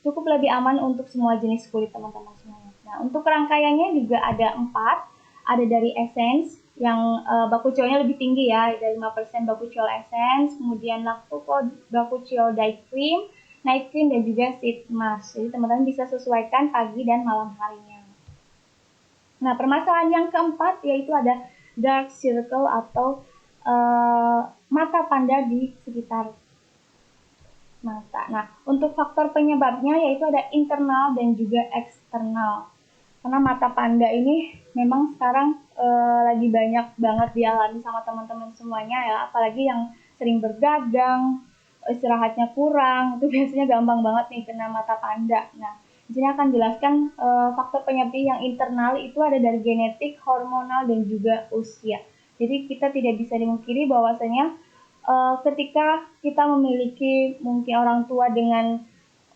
cukup lebih aman untuk semua jenis kulit teman-teman semuanya. Nah, untuk rangkaiannya juga ada 4. Ada dari Essence yang bakuchiolnya lebih tinggi ya, dari 5% bakuchiol Essence, kemudian La Coco Bakuchiol Day Cream, Night Cream, dan juga Sheet Mask. Jadi teman-teman bisa sesuaikan pagi dan malam harinya. Nah, permasalahan yang keempat yaitu ada dark circle atau mata panda di sekitar mata. Nah, untuk faktor penyebabnya yaitu ada internal dan juga eksternal. Karena mata panda ini memang sekarang lagi banyak banget dialami sama teman-teman semuanya ya, apalagi yang sering berdagang, istirahatnya kurang, itu biasanya gampang banget nih kena mata panda. Nah, di sini akan jelaskan faktor penyebab yang internal itu ada dari genetik, hormonal, dan juga usia. Jadi kita tidak bisa dimungkiri bahwasanya ketika kita memiliki mungkin orang tua dengan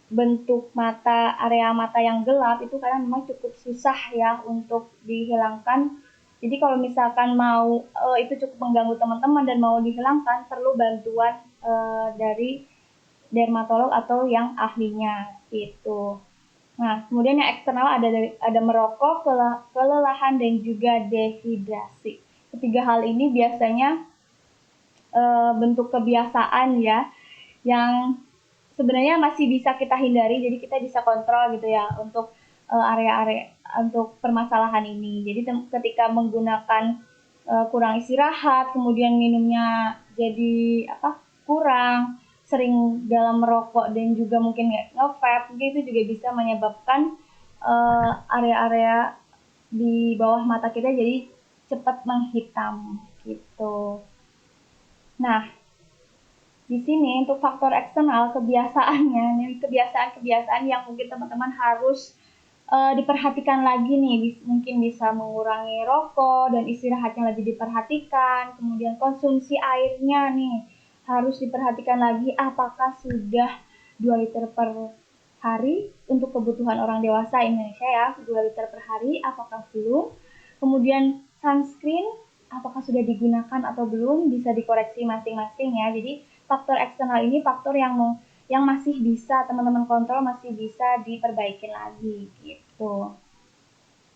bentuk mata, area mata yang gelap, itu kadang memang cukup susah ya untuk dihilangkan. Jadi kalau misalkan mau itu cukup mengganggu teman-teman dan mau dihilangkan, perlu bantuan dari dermatolog atau yang ahlinya gitu. Nah, kemudian yang eksternal ada merokok, kelelahan, dan juga dehidrasi. Ketiga hal ini biasanya bentuk kebiasaan ya, yang sebenarnya masih bisa kita hindari, jadi kita bisa kontrol gitu ya untuk area-area untuk permasalahan ini. Jadi ketika menggunakan kurang istirahat, kemudian minumnya jadi kurang, sering dalam merokok dan juga mungkin nge-vape, itu juga bisa menyebabkan area-area di bawah mata kita jadi cepat menghitam gitu. Nah, di sini untuk faktor eksternal kebiasaannya, nih kebiasaan-kebiasaan yang mungkin teman-teman harus diperhatikan lagi nih, mungkin bisa mengurangi rokok dan istirahatnya lebih diperhatikan, kemudian konsumsi airnya nih harus diperhatikan lagi apakah sudah 2 liter per hari untuk kebutuhan orang dewasa Indonesia ya, 2 liter per hari apakah belum, kemudian sunscreen apakah sudah digunakan atau belum, bisa dikoreksi masing-masing ya. Jadi faktor eksternal ini faktor yang masih bisa teman-teman kontrol, masih bisa diperbaiki lagi gitu.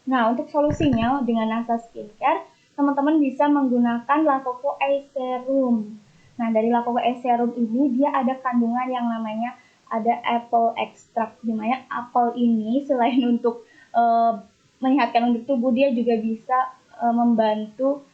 Nah, untuk solusinya dengan NASA Skincare, teman-teman bisa menggunakan Lacoco Eye Serum. Nah, dari Lacoco Eye Serum ini dia ada kandungan yang namanya ada apple extract. Dimana apel ini selain untuk menyehatkan untuk tubuh, dia juga bisa membantu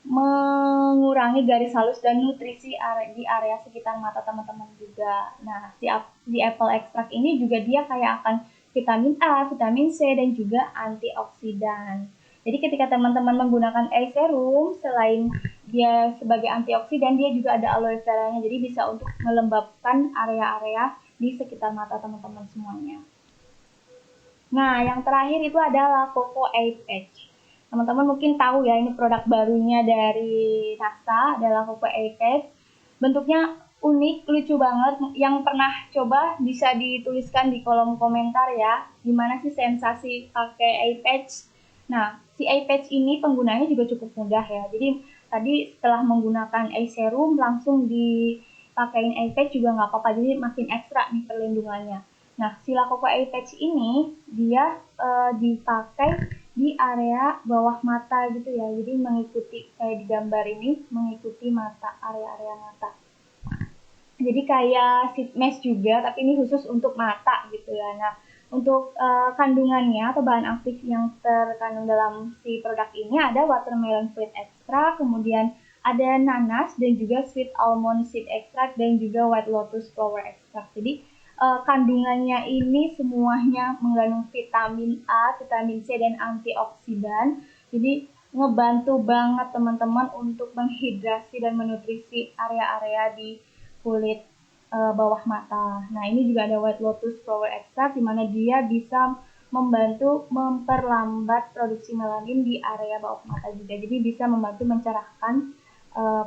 mengurangi garis halus dan nutrisi di area sekitar mata teman-teman juga. Nah, di apple extract ini juga dia kayak akan vitamin A, vitamin C, dan juga antioksidan. Jadi ketika teman-teman menggunakan eye serum, selain dia sebagai antioksidan, dia juga ada aloe vera-nya. Jadi bisa untuk melembabkan area-area di sekitar mata teman-teman semuanya. Nah, yang terakhir itu adalah Coco Eye Patch. Teman-teman mungkin tahu ya, ini produk barunya dari NASA, adalah Coco Eye Patch. Bentuknya unik, lucu banget. Yang pernah coba bisa dituliskan di kolom komentar ya, gimana sih sensasi pakai eye patch. Nah, si eye patch ini penggunanya juga cukup mudah ya. Jadi tadi setelah menggunakan eye serum langsung dipakein eye patch juga nggak apa-apa, jadi makin ekstra nih perlindungannya. Nah, si Lacoco Eye Patch ini dia dipakai di area bawah mata gitu ya. Jadi mengikuti kayak di gambar ini, mengikuti mata, area-area mata. Jadi kayak sheet mask juga, tapi ini khusus untuk mata gitu ya. Nah, untuk kandungannya atau bahan aktif yang terkandung dalam si produk ini ada watermelon fruit extract, kemudian ada nanas dan juga sweet almond seed extract dan juga white lotus flower extract. Jadi kandungannya ini semuanya mengandung vitamin A, vitamin C, dan antioksidan. Jadi ngebantu banget teman-teman untuk menghidrasi dan menutrisi area-area di kulit bawah mata. Nah, ini juga ada white lotus flower extract di mana dia bisa membantu memperlambat produksi melanin di area bawah mata juga. Jadi bisa membantu mencerahkan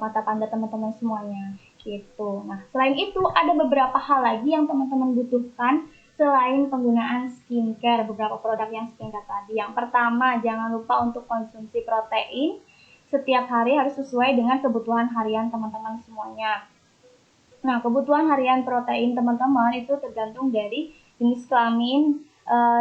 mata panda teman-teman semuanya gitu. Nah, selain itu ada beberapa hal lagi yang teman-teman butuhkan selain penggunaan skincare, beberapa produk yang skincare tadi. Yang pertama, jangan lupa untuk konsumsi protein setiap hari harus sesuai dengan kebutuhan harian teman-teman semuanya. Nah, kebutuhan harian protein teman-teman itu tergantung dari jenis kelamin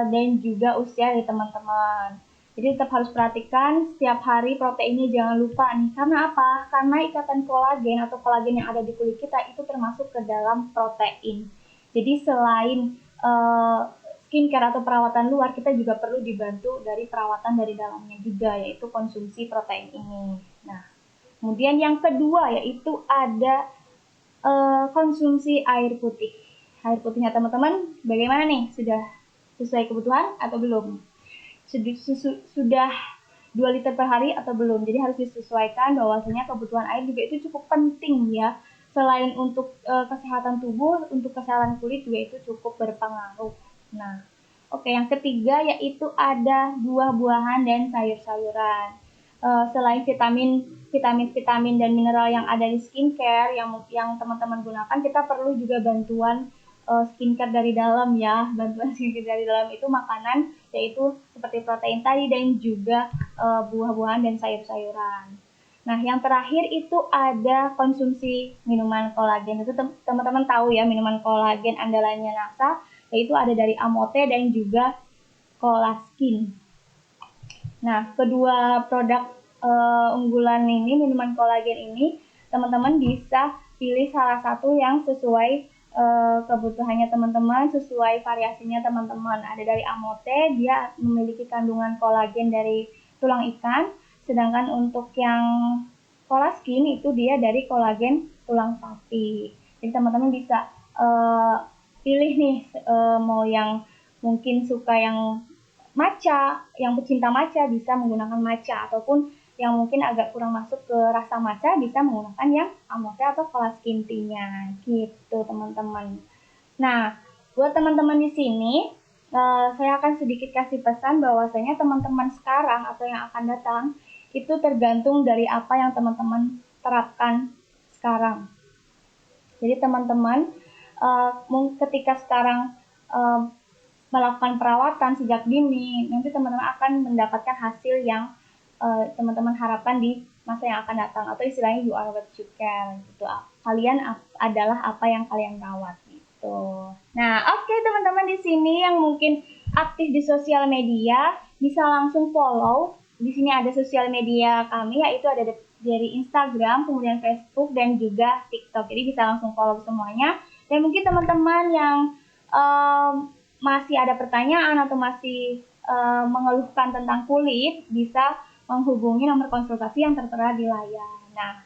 dan juga usia dari teman-teman. Jadi tetap harus perhatikan setiap hari proteinnya, jangan lupa nih. Karena apa? Karena ikatan kolagen atau kolagen yang ada di kulit kita itu termasuk ke dalam protein. Jadi selain skincare atau perawatan luar, kita juga perlu dibantu dari perawatan dari dalamnya juga, yaitu konsumsi protein ini. Nah, kemudian yang kedua yaitu ada konsumsi air putih. Air putihnya teman-teman bagaimana nih? Sudah sesuai kebutuhan atau belum? Sudah 2 liter per hari atau belum? Jadi harus disesuaikan, bahwasanya kebutuhan air juga itu cukup penting ya. Selain untuk kesehatan tubuh, untuk kesehatan kulit juga itu cukup berpengaruh. Nah, oke, yang ketiga yaitu ada buah-buahan dan sayur-sayuran. Selain vitamin dan mineral yang ada di skincare yang teman-teman gunakan, kita perlu juga bantuan skincare dari dalam ya. Bantuan skincare dari dalam itu makanan, yaitu seperti protein tadi dan juga buah-buahan dan sayur-sayuran. Nah, yang terakhir itu ada konsumsi minuman kolagen. Itu teman-teman tahu ya, minuman kolagen andalannya NASA yaitu ada dari Amote dan juga Colaskin. Nah, kedua produk unggulan ini, minuman kolagen ini, teman-teman bisa pilih salah satu yang sesuai kebutuhannya teman-teman, sesuai variasinya teman-teman. Ada dari Amote, dia memiliki kandungan kolagen dari tulang ikan, sedangkan untuk yang Colaskin itu dia dari kolagen tulang sapi. Jadi teman-teman bisa pilih nih mau yang mungkin suka yang matcha, yang pecinta matcha bisa menggunakan matcha, ataupun yang mungkin agak kurang masuk ke rasa matcha bisa menggunakan yang Amote atau Colaskin tea-nya gitu teman-teman. Nah, buat teman-teman di sini saya akan sedikit kasih pesan bahwasanya teman-teman sekarang atau yang akan datang itu tergantung dari apa yang teman-teman terapkan sekarang. Jadi teman-teman ketika sekarang melakukan perawatan sejak dini, nanti teman-teman akan mendapatkan hasil yang teman-teman harapkan di masa yang akan datang, atau istilahnya you are what you care gitu. Kalian adalah apa yang kalian rawat gitu. Nah, oke teman-teman di sini yang mungkin aktif di sosial media bisa langsung follow. Di sini ada sosial media kami, yaitu ada dari Instagram, kemudian Facebook dan juga TikTok. Jadi bisa langsung follow semuanya. Dan mungkin teman-teman yang masih ada pertanyaan atau masih mengeluhkan tentang kulit, bisa menghubungi nomor konsultasi yang tertera di layar. Nah,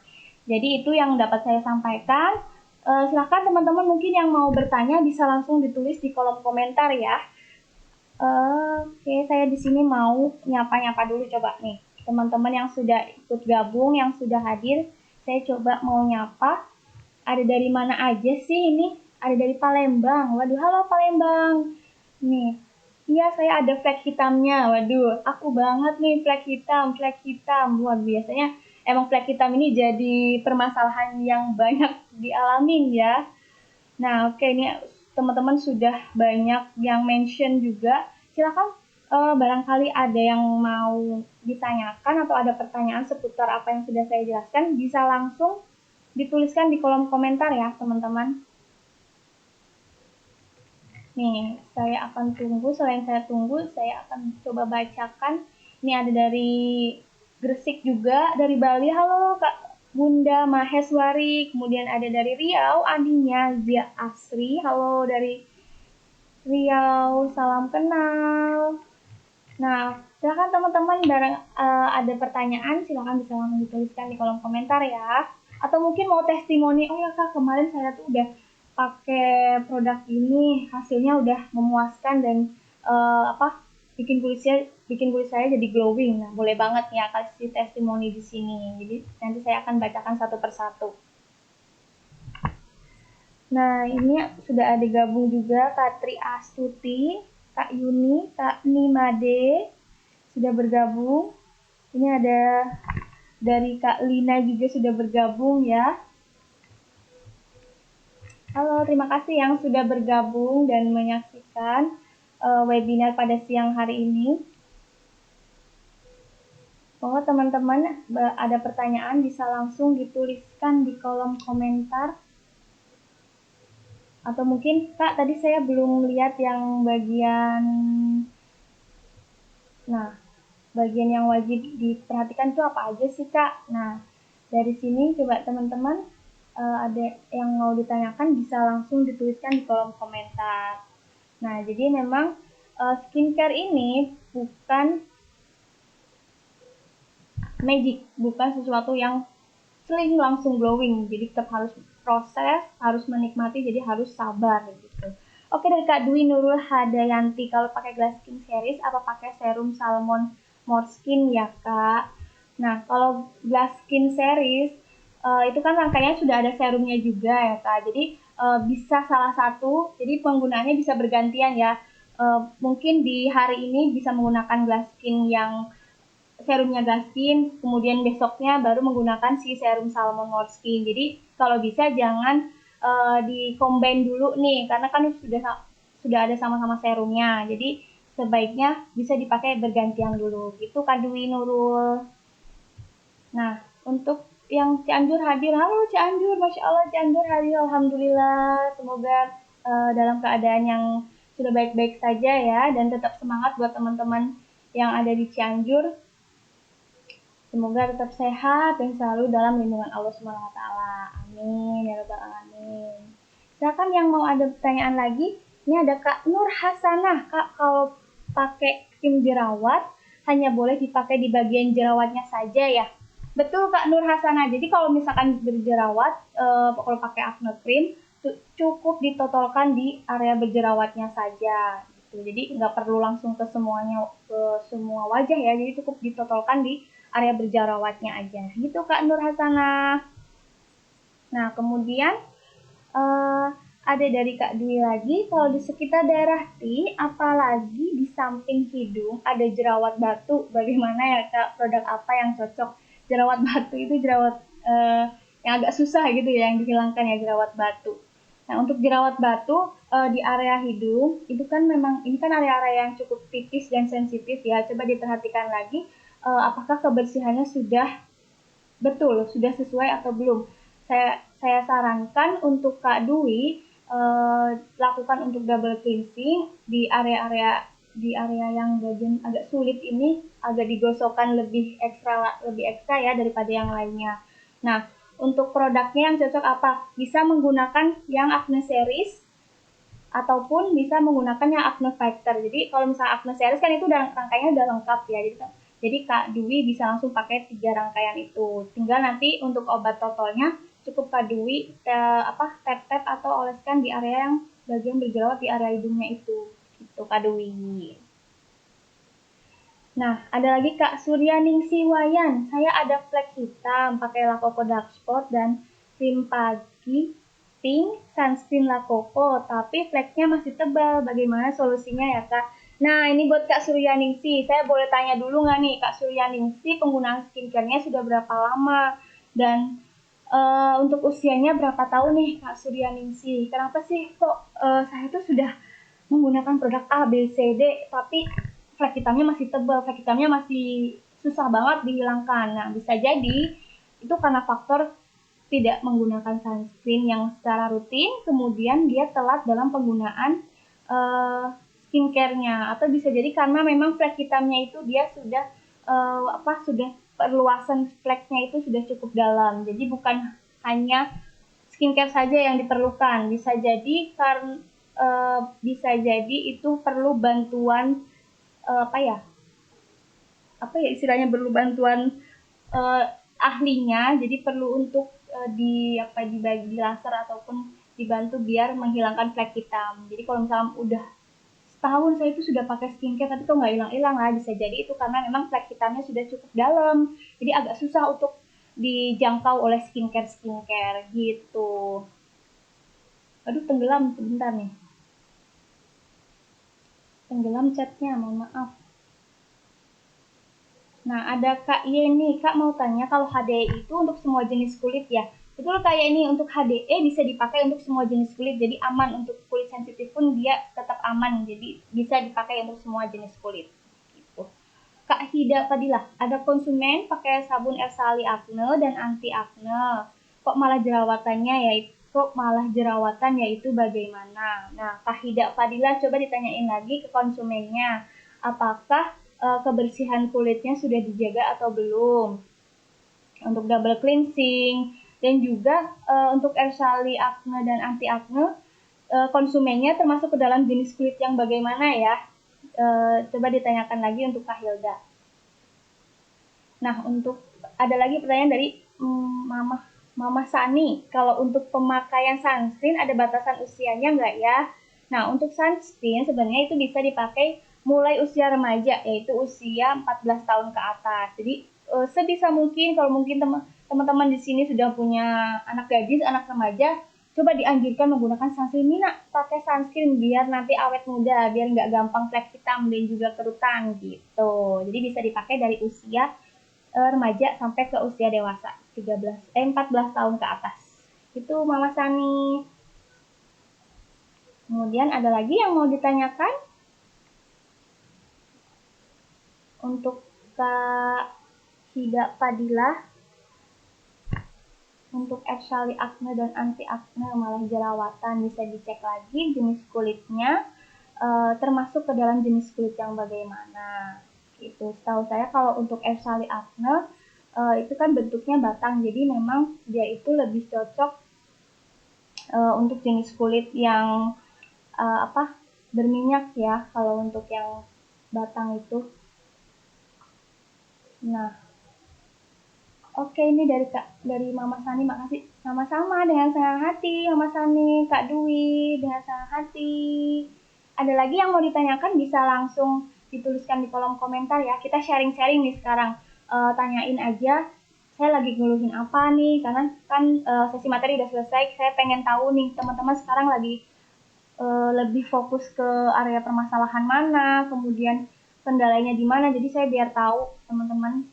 jadi itu yang dapat saya sampaikan. Silahkan teman-teman mungkin yang mau bertanya bisa langsung ditulis di kolom komentar ya. Oke, saya di sini mau nyapa-nyapa dulu coba nih. Teman-teman yang sudah ikut gabung, yang sudah hadir, saya coba mau nyapa. Ada dari mana aja sih ini? Ada dari Palembang. Waduh, halo Palembang. Nih, iya saya ada flag hitamnya. Waduh, aku banget nih flag hitam, flag hitam. Wah, biasanya emang flag hitam ini jadi permasalahan yang banyak dialamin ya. Nah, oke, ini teman-teman sudah banyak yang mention juga. Silakan barangkali ada yang mau ditanyakan atau ada pertanyaan seputar apa yang sudah saya jelaskan, bisa langsung dituliskan di kolom komentar ya, teman-teman. Nih, saya akan tunggu. Selain saya tunggu, saya akan coba bacakan. Ini ada dari Gresik juga, dari Bali. Halo Kak Bunda Maheswari. Kemudian ada dari Riau, adiknya Zia Asri. Halo dari Riau, salam kenal. Nah, silakan teman-teman ada pertanyaan, silakan bisa langsung dituliskan di kolom komentar ya. Atau mungkin mau testimoni, oh ya Kak, kemarin saya tuh udah pakai produk ini, hasilnya udah memuaskan dan bikin kulit saya jadi glowing. Nah, boleh banget ya kasih testimoni di sini. Jadi nanti saya akan bacakan satu persatu. Nah, ini sudah ada gabung juga Kak Tri Astuti, Kak Yuni, Kak Nimade sudah bergabung. Ini ada dari Kak Lina juga sudah bergabung ya. Halo, terima kasih yang sudah bergabung dan menyaksikan webinar pada siang hari ini. Kalau teman-teman ada pertanyaan bisa langsung dituliskan di kolom komentar. Atau mungkin Kak, tadi saya belum lihat yang bagian, nah bagian yang wajib diperhatikan itu apa aja sih Kak? Nah, dari sini coba teman-teman ada yang mau ditanyakan bisa langsung dituliskan di kolom komentar. Nah, jadi memang skincare ini bukan magic, bukan sesuatu yang sering langsung glowing. Jadi tetap harus proses, harus menikmati, jadi harus sabar gitu. Oke, dari Kak Dwi Nurul Hadayanti, kalau pakai Glass Skin Series apa pakai serum Salmon More Skin ya Kak? Nah, kalau Glass Skin Series itu kan rangkaiannya sudah ada serumnya juga ya Kak. Jadi bisa salah satu, jadi penggunaannya bisa bergantian ya. Mungkin di hari ini bisa menggunakan Glass Skin yang serumnya Gaskin, kemudian besoknya baru menggunakan si serum Salmon More Skin. Jadi kalau bisa jangan di-combine dulu nih, karena kan sudah ada sama-sama serumnya. Jadi sebaiknya bisa dipakai bergantian dulu. Gitu Kak Dwi Nurul. Nah, untuk yang Cianjur hadir, halo Cianjur, Masya Allah Cianjur hadir, Alhamdulillah. Semoga dalam keadaan yang sudah baik-baik saja ya, dan tetap semangat buat teman-teman yang ada di Cianjur. Semoga tetap sehat dan selalu dalam lindungan Allah Subhanahu wa taala. Amin ya rabbal alamin. Silakan yang mau ada pertanyaan lagi. Ini ada Kak Nur Hasanah. Kak, kalau pakai krim jerawat hanya boleh dipakai di bagian jerawatnya saja ya? Betul Kak Nur Hasanah. Jadi kalau misalkan berjerawat, kalau pakai acne cream cukup ditotolkan di area berjerawatnya saja. Gitu. Jadi nggak perlu langsung ke semuanya, ke semua wajah ya. Jadi cukup ditotolkan di area berjerawatnya aja. Gitu Kak Nur Hasanah. Nah kemudian ada dari Kak Dwi lagi, kalau di sekitar daerah T, apalagi di samping hidung ada jerawat batu, bagaimana ya Kak, produk apa yang cocok? Jerawat batu itu jerawat yang agak susah gitu ya, yang dihilangkan ya jerawat batu. Nah untuk jerawat batu di area hidung, itu kan memang, ini kan area-area yang cukup tipis dan sensitif ya, coba diperhatikan lagi apakah kebersihannya sudah betul, sudah sesuai atau belum. Saya sarankan untuk Kak Dwi lakukan untuk double cleansing di area yang bagian agak sulit ini, agak digosokkan lebih ekstra ya daripada yang lainnya. Nah, untuk produknya yang cocok apa? Bisa menggunakan yang Acne Series ataupun bisa menggunakan yang Acne Fighter. Jadi kalau misalnya Acne Series kan itu rangkaiannya udah lengkap ya. Jadi Kak Dwi bisa langsung pakai 3 rangkaian itu. Tinggal nanti untuk obat totalnya cukup Kak Dwi tap-tap atau oleskan di area yang bagian berjerawat di area hidungnya itu. Gitu Kak Dwi. Nah, ada lagi Kak Suryaningsi Wayan. Saya ada flek hitam pakai La Coco Dark Spot dan krim pagi pink sunscreen La Coco, tapi fleknya masih tebal. Bagaimana solusinya ya Kak? Nah, ini buat Kak Suryaningsi. Saya boleh tanya dulu nggak nih, Kak Suryaningsi penggunaan skincare-nya sudah berapa lama? Dan untuk usianya berapa tahun nih Kak Suryaningsi? Kenapa sih kok saya tuh sudah menggunakan produk A, B, C, D, tapi flek hitamnya masih tebal, flek hitamnya masih susah banget dihilangkan. Nah, bisa jadi itu karena faktor tidak menggunakan sunscreen yang secara rutin, kemudian dia telat dalam penggunaan skincare-nya, atau bisa jadi karena memang flek hitamnya itu dia sudah sudah perluasan fleknya itu sudah cukup dalam. Jadi bukan hanya skincare saja yang diperlukan, bisa jadi itu perlu bantuan istilahnya perlu bantuan ahlinya, jadi perlu untuk dibagi laser ataupun dibantu biar menghilangkan flek hitam. Jadi kalau misalnya udah setahun saya itu sudah pakai skincare tapi kok nggak hilang-hilang lah, bisa jadi itu karena memang flek hitamnya sudah cukup dalam, jadi agak susah untuk dijangkau oleh skincare gitu. Aduh, tenggelam sebentar nih, tenggelam chatnya, mohon maaf. Nah, ada Kak Yeni. Kak mau tanya, kalau HDE itu untuk semua jenis kulit ya? Betul Kak Yeni, untuk HDE bisa dipakai untuk semua jenis kulit, jadi aman. Untuk kulit sensitif pun dia tetap aman, jadi bisa dipakai untuk semua jenis kulit. Gitu. Kak Hida Fadilah, ada konsumen pakai sabun Ersali Acne dan anti acne. Kok malah jerawatan yaitu bagaimana? Nah, Kak Hida Fadilah coba ditanyain lagi ke konsumennya. Apakah kebersihan kulitnya sudah dijaga atau belum, untuk double cleansing, dan juga untuk Ersali Acne dan anti acne konsumennya termasuk ke dalam jenis kulit yang bagaimana ya, coba ditanyakan lagi untuk Kak Hilda. Nah, untuk ada lagi pertanyaan dari Mama Sani, kalau untuk pemakaian sunscreen ada batasan usianya nggak ya? Nah, untuk sunscreen sebenarnya itu bisa dipakai mulai usia remaja, yaitu usia 14 tahun ke atas. Jadi sebisa mungkin, kalau mungkin teman-teman di sini sudah punya anak gadis, anak remaja, coba dianjurkan menggunakan sunscreen. Ini nak pakai sunscreen biar nanti awet muda, biar nggak gampang flek hitam dan juga kerutan gitu. Jadi bisa dipakai dari usia remaja sampai ke usia dewasa, 14 tahun ke atas. Itu Mama Sani. Kemudian ada lagi yang mau ditanyakan? Untuk Kak Hida Fadilah, untuk Ersali Acne dan anti acne malah jerawatan, bisa dicek lagi jenis kulitnya. termasuk ke dalam jenis kulit yang bagaimana. Itu setahu saya kalau untuk Evsali Acne itu kan bentuknya batang, jadi memang dia itu lebih cocok untuk jenis kulit yang berminyak ya, kalau untuk yang batang itu. Nah, oke, ini dari Mama Sani, makasih. Sama-sama, dengan senang hati Mama Sani, Kak Dwi, dengan senang hati. Ada lagi yang mau ditanyakan bisa langsung dituliskan di kolom komentar ya. Kita sharing-sharing nih sekarang. Tanyain aja, saya lagi ngeluhin apa nih, karena kan sesi materi udah selesai. Saya pengen tahu nih teman-teman sekarang lagi lebih fokus ke area permasalahan mana, kemudian kendalanya di mana. Jadi saya biar tahu teman-teman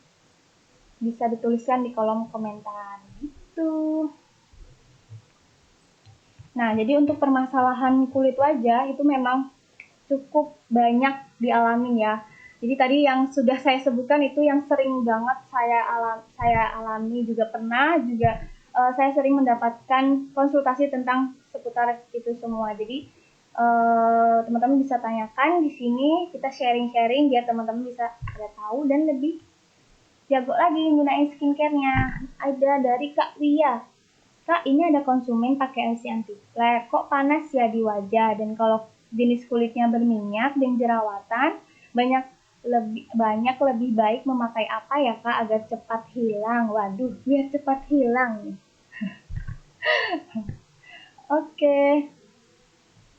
bisa dituliskan di kolom komentar gitu. Nah, jadi untuk permasalahan kulit wajah itu memang cukup banyak dialami ya. Jadi tadi yang sudah saya sebutkan itu yang sering banget saya alami, juga pernah juga saya sering mendapatkan konsultasi tentang seputar itu semua. Jadi teman-teman bisa tanyakan di sini, kita sharing-sharing biar teman-teman bisa ada tahu dan lebih jago lagi gunain skincare-nya. Ada dari Kak Wia. Kak, ini ada konsumen pakai LC anti flek. Kok panas ya di wajah? Dan kalau jenis kulitnya berminyak dan jerawatan, lebih baik memakai apa ya Kak agar cepat hilang? Waduh, biar cepat hilang. Oke.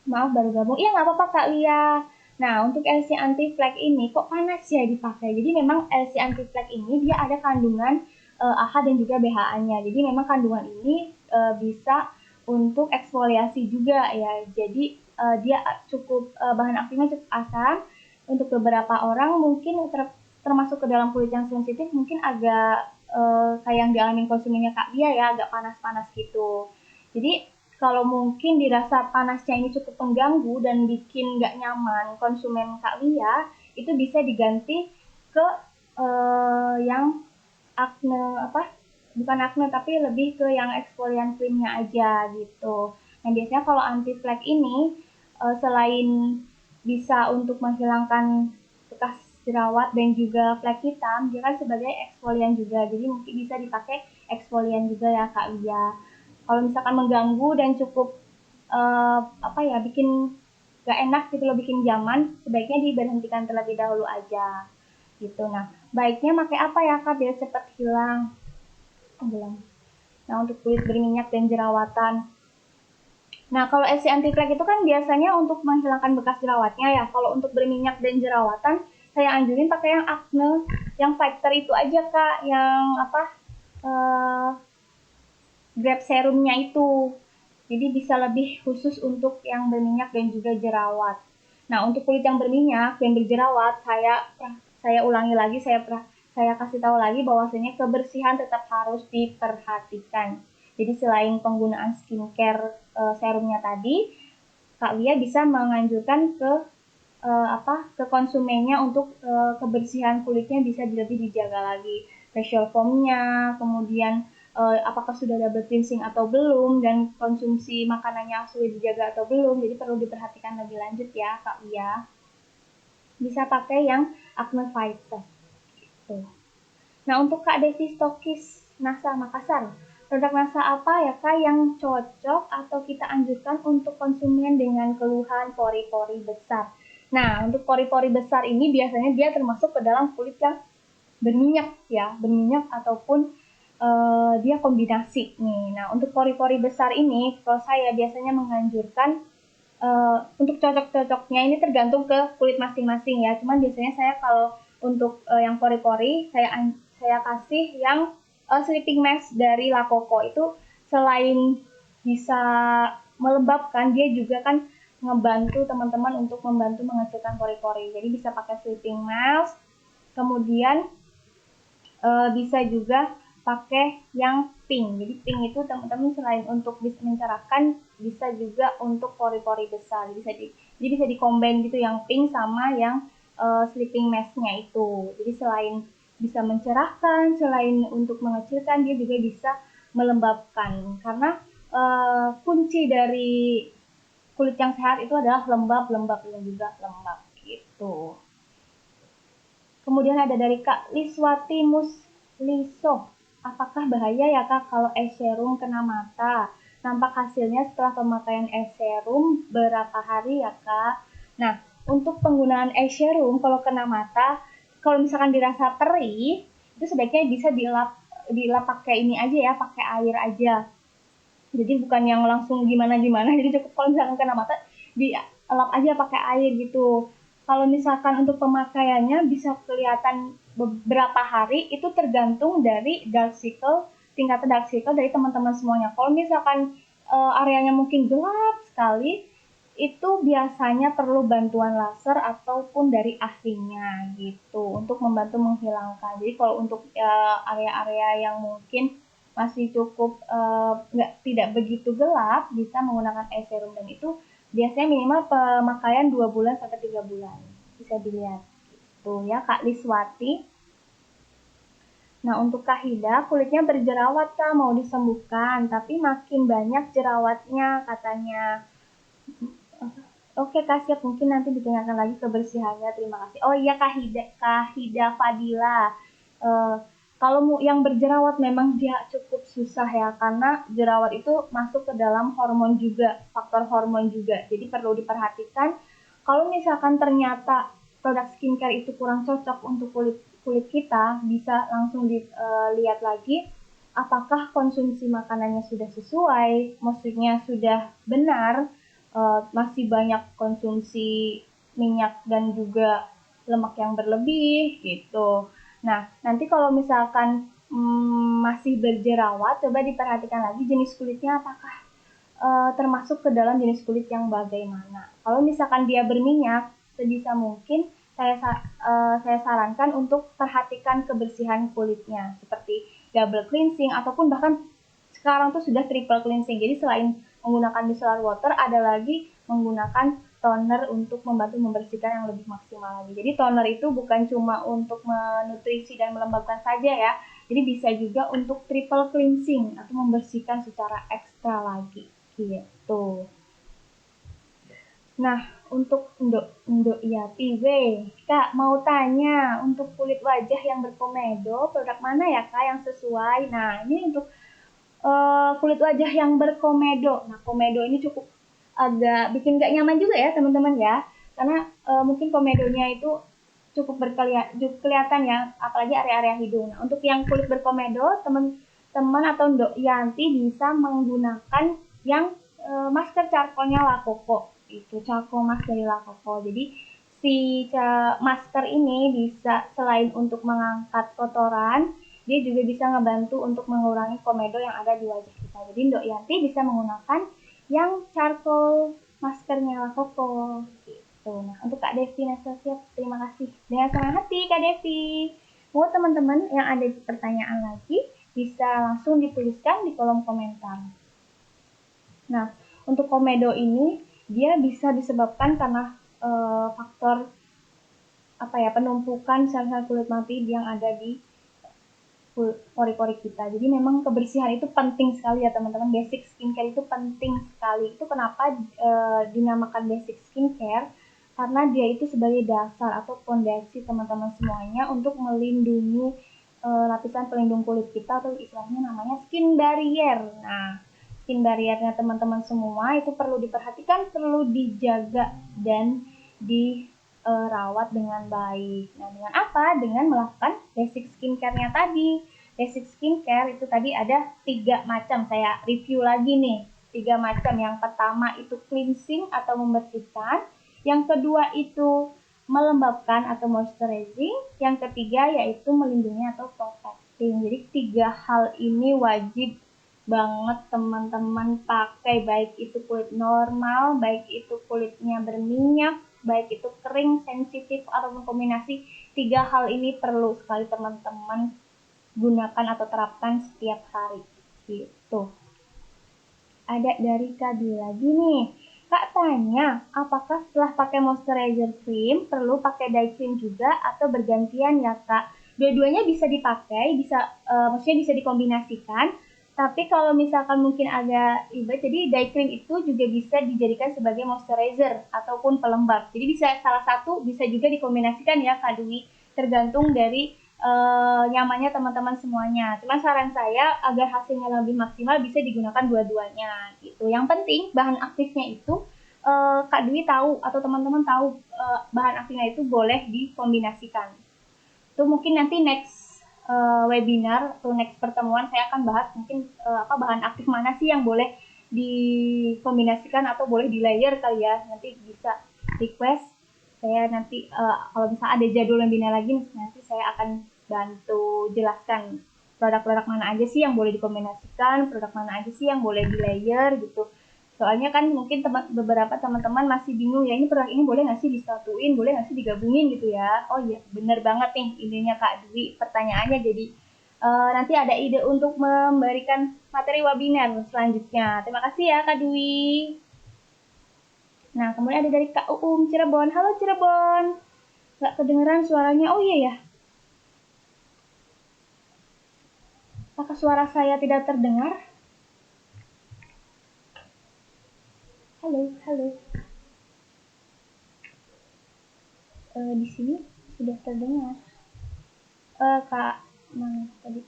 Maaf baru gabung. Iya nggak apa-apa Kak Lia. Nah, untuk LC anti flek ini kok panas ya dipakai? Jadi memang LC anti flek ini dia ada kandungan AHA dan juga BHA-nya. Jadi memang kandungan ini bisa untuk eksfoliasi juga ya. Jadi dia cukup bahan aktifnya cukup asam. Untuk beberapa orang mungkin termasuk ke dalam kulit yang sensitif mungkin agak kayak yang dialami konsumennya Kak Lia ya, agak panas-panas gitu. Jadi kalau mungkin dirasa panasnya ini cukup mengganggu dan bikin nggak nyaman konsumen Kak Lia, itu bisa diganti ke yang acne bukan acne tapi lebih ke yang exfoliant creamnya aja gitu. Nah biasanya kalau anti flek ini selain bisa untuk menghilangkan bekas jerawat dan juga flek hitam, dia kan sebagai eksfolian juga, jadi mungkin bisa dipakai eksfolian juga ya Kak Lia. Kalau misalkan mengganggu dan cukup bikin gak enak gitu loh, bikin nyaman, sebaiknya diberhentikan terlebih dahulu aja gitu. Nah, baiknya pakai apa ya Kak biar cepat hilang? Belum. Nah, untuk kulit berminyak dan jerawatan. Nah, kalau SC anti flek itu kan biasanya untuk menghilangkan bekas jerawatnya ya. Kalau untuk berminyak dan jerawatan, saya anjurin pakai yang acne, yang fighter itu aja Kak, yang grab serumnya itu. Jadi bisa lebih khusus untuk yang berminyak dan juga jerawat. Nah, untuk kulit yang berminyak dan berjerawat, saya ulangi lagi, saya kasih tahu lagi bahwasanya kebersihan tetap harus diperhatikan. Jadi selain penggunaan skincare serumnya tadi, Kak Wia bisa menganjurkan ke konsumennya untuk kebersihan kulitnya bisa lebih dijaga lagi. Facial foamnya, kemudian apakah sudah double cleansing atau belum, dan konsumsi makanannya sudah dijaga atau belum, jadi perlu diperhatikan lebih lanjut ya Kak Wia. Bisa pakai yang Acne Fighter gitu. Nah untuk Kak Devi Stokis NASA Makassar, produk NASA apa ya Kak yang cocok atau kita anjurkan untuk konsumen dengan keluhan pori-pori besar? Nah untuk pori-pori besar ini biasanya dia termasuk ke dalam kulit yang berminyak ya, berminyak ataupun dia kombinasi nih. Nah, untuk pori-pori besar ini, kalau saya biasanya menganjurkan untuk cocok-cocoknya ini tergantung ke kulit masing-masing ya. Cuman biasanya saya kalau untuk yang pori-pori, saya kasih yang sleeping mask dari La Coco itu selain bisa melembabkan, dia juga kan ngebantu teman-teman untuk membantu mengecilkan pori-pori. Jadi bisa pakai sleeping mask, kemudian bisa juga pakai yang pink. Jadi pink itu teman-teman selain untuk bisa mencerahkan, bisa juga untuk pori-pori besar. Jadi bisa dikombin gitu yang pink sama yang sleeping mask-nya itu. Jadi selain bisa mencerahkan, selain untuk mengecilkan, dia juga bisa melembabkan. Karena kunci dari kulit yang sehat itu adalah lembab dan juga lembab gitu. Kemudian ada dari Kak Liswati Musliso. Apakah bahaya ya Kak kalau eye serum kena mata? Nampak hasilnya setelah pemakaian eye serum berapa hari ya Kak? Nah, untuk penggunaan eye serum kalau kena mata, kalau misalkan dirasa perih, itu sebaiknya bisa dilap pakai ini aja ya, pakai air aja. Jadi bukan yang langsung gimana-gimana, jadi cukup kalau misalkan kena mata, dilap aja pakai air gitu. Kalau misalkan untuk pemakaiannya bisa kelihatan beberapa hari, itu tergantung dari tingkat dark circle dari teman-teman semuanya. Kalau misalkan areanya mungkin gelap sekali, itu biasanya perlu bantuan laser ataupun dari ahlinya gitu untuk membantu menghilangkan. Jadi kalau untuk area-area yang mungkin masih cukup tidak begitu gelap, bisa menggunakan eye serum, dan itu biasanya minimal pemakaian 2 bulan sampai 3 bulan. Bisa dilihat. Tuh ya Kak Liswati. Nah untuk Kak Hida, kulitnya berjerawat Kak, mau disembuhkan, tapi makin banyak jerawatnya katanya. Oke Kak, siap, mungkin nanti ditanyakan lagi kebersihannya, terima kasih. Oh iya Kak Hida Fadila. Kalau yang berjerawat memang dia cukup susah ya, karena jerawat itu masuk ke dalam hormon juga, faktor hormon juga. Jadi perlu diperhatikan, kalau misalkan ternyata produk skincare itu kurang cocok untuk kulit kita, bisa langsung dilihat lagi apakah konsumsi makanannya sudah sesuai, maksudnya sudah benar, masih banyak konsumsi minyak dan juga lemak yang berlebih gitu. Nah, nanti kalau misalkan masih berjerawat, coba diperhatikan lagi jenis kulitnya apakah termasuk ke dalam jenis kulit yang bagaimana. Kalau misalkan dia berminyak, sebisa mungkin saya sarankan untuk perhatikan kebersihan kulitnya, seperti double cleansing ataupun bahkan sekarang tuh sudah triple cleansing. Jadi selain menggunakan micellar water, ada lagi menggunakan toner untuk membantu membersihkan yang lebih maksimal lagi. Jadi toner itu bukan cuma untuk menutrisi dan melembabkan saja ya, jadi bisa juga untuk triple cleansing atau membersihkan secara ekstra lagi gitu. Nah untuk Ndok Yati Kak mau tanya, untuk kulit wajah yang berkomedo, produk mana ya Kak yang sesuai? Nah ini untuk kulit wajah yang berkomedo. Nah komedo ini cukup agak bikin gak nyaman juga ya teman-teman ya, karena mungkin komedonya itu cukup kelihatan ya, apalagi area-area hidung. Nah untuk yang kulit berkomedo, teman-teman atau Ndok Yanti bisa menggunakan yang masker charcoalnya La Coco, itu charcoal mask dari La Coco. Jadi si masker ini bisa selain untuk mengangkat kotoran, dia juga bisa ngebantu untuk mengurangi komedo yang ada di wajah kita. Jadi Ndok Yanti bisa menggunakan yang charcoal maskernya La Coco gitu. Nah untuk Kak Devi Nastasiap, terima kasih dengan senang hati Kak Devi. Buat teman-teman yang ada pertanyaan lagi, bisa langsung dituliskan di kolom komentar. Nah untuk komedo ini dia bisa disebabkan karena faktor penumpukan sel-sel kulit mati yang ada di pori-pori kita. Jadi memang kebersihan itu penting sekali ya teman-teman. Basic skincare itu penting sekali. Itu kenapa dinamakan basic skincare, karena dia itu sebagai dasar atau fondasi teman-teman semuanya untuk melindungi lapisan pelindung kulit kita, atau istilahnya namanya skin barrier. Nah skin barriernya teman-teman semua itu perlu diperhatikan, perlu dijaga dan rawat dengan baik. Nah, dengan apa? Dengan melakukan basic skincare-nya tadi. Basic skincare itu tadi ada 3 macam. Saya review lagi nih. 3 macam. Yang pertama itu cleansing atau membersihkan. Yang kedua itu melembabkan atau moisturizing. Yang ketiga yaitu melindungi atau protecting. Jadi 3 hal ini wajib banget teman-teman pakai, baik itu kulit normal, baik itu kulitnya berminyak, baik itu kering, sensitif, ataupun kombinasi. 3 hal ini perlu sekali teman-teman gunakan atau terapkan setiap hari gitu. Ada dari Kak lagi nih, Kak tanya, apakah setelah pakai moisturizer cream perlu pakai day cream juga atau bergantian ya Kak? Dua-duanya bisa dipakai, maksudnya bisa dikombinasikan, Tapi kalau misalkan mungkin agak ribet, jadi day cream itu juga bisa dijadikan sebagai moisturizer ataupun pelembab. Jadi bisa salah satu bisa juga dikombinasikan ya Kak Dwi, tergantung dari nyamannya teman-teman semuanya. Cuma saran saya agar hasilnya lebih maksimal bisa digunakan dua-duanya gitu. Yang penting bahan aktifnya itu Kak Dwi tahu atau teman-teman tahu bahan aktifnya itu boleh dikombinasikan. Itu mungkin nanti next webinar atau next pertemuan saya akan bahas mungkin bahan aktif mana sih yang boleh dikombinasikan atau boleh di layer kali ya. Nanti bisa request saya nanti kalau misalnya ada jadwal webinar lagi nanti saya akan bantu jelaskan produk-produk mana aja sih yang boleh dikombinasikan, produk mana aja sih yang boleh di layer gitu. Soalnya kan mungkin beberapa teman-teman masih bingung ya, ini produk ini boleh nggak sih disatuin, boleh nggak sih digabungin gitu ya. Oh iya, bener banget nih ininya Kak Dwi, pertanyaannya jadi nanti ada ide untuk memberikan materi webinar selanjutnya. Terima kasih ya Kak Dwi. Nah, kemudian ada dari Kak Uum Cirebon. Halo Cirebon. Nggak kedengeran suaranya. Oh iya ya. Apakah suara saya tidak terdengar? Halo, halo. Di sini sudah terdengar. Kak, mana tadi?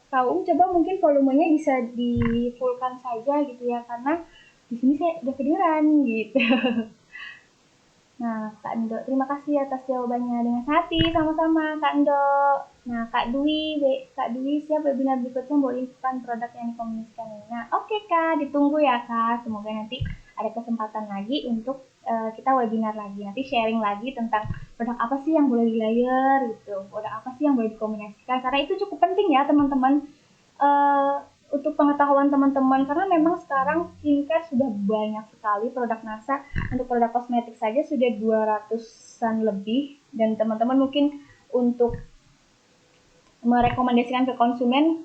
Kak Uum coba mungkin volumenya bisa di fullkan saja gitu ya, karena di sini saya udah kedengeran gitu. Nah, Kak Endo, terima kasih atas jawabannya dengan hati, sama-sama Kak Endo. Nah, Kak Dwi siap webinar berikutnya mau infokan produk yang dikomunikasikan. Nah, oke Kak, ditunggu ya Kak. Semoga nanti ada kesempatan lagi untuk kita webinar lagi. Nanti sharing lagi tentang produk apa sih yang boleh di layer gitu, produk apa sih yang boleh dikombinasikan. Karena itu cukup penting ya teman-teman. Untuk pengetahuan teman-teman karena memang sekarang skincare sudah banyak sekali produk NASA. Untuk produk kosmetik saja sudah 200-an lebih dan teman-teman mungkin untuk merekomendasikan ke konsumen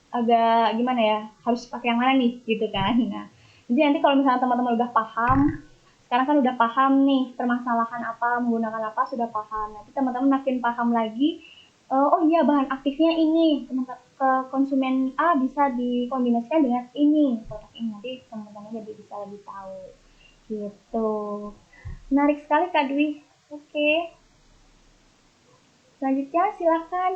agak gimana ya, harus pakai yang mana nih gitu kan. Nah, jadi nanti kalau misalnya teman-teman udah paham, sekarang kan udah paham nih permasalahan apa, menggunakan apa sudah paham. Nanti teman-teman makin paham lagi, oh iya bahan aktifnya ini, ke konsumen A bisa dikombinasikan dengan ini, produk ini. Nanti teman-teman jadi bisa lebih tahu. Gitu. Menarik sekali Kak Dwi. Oke. Selanjutnya silakan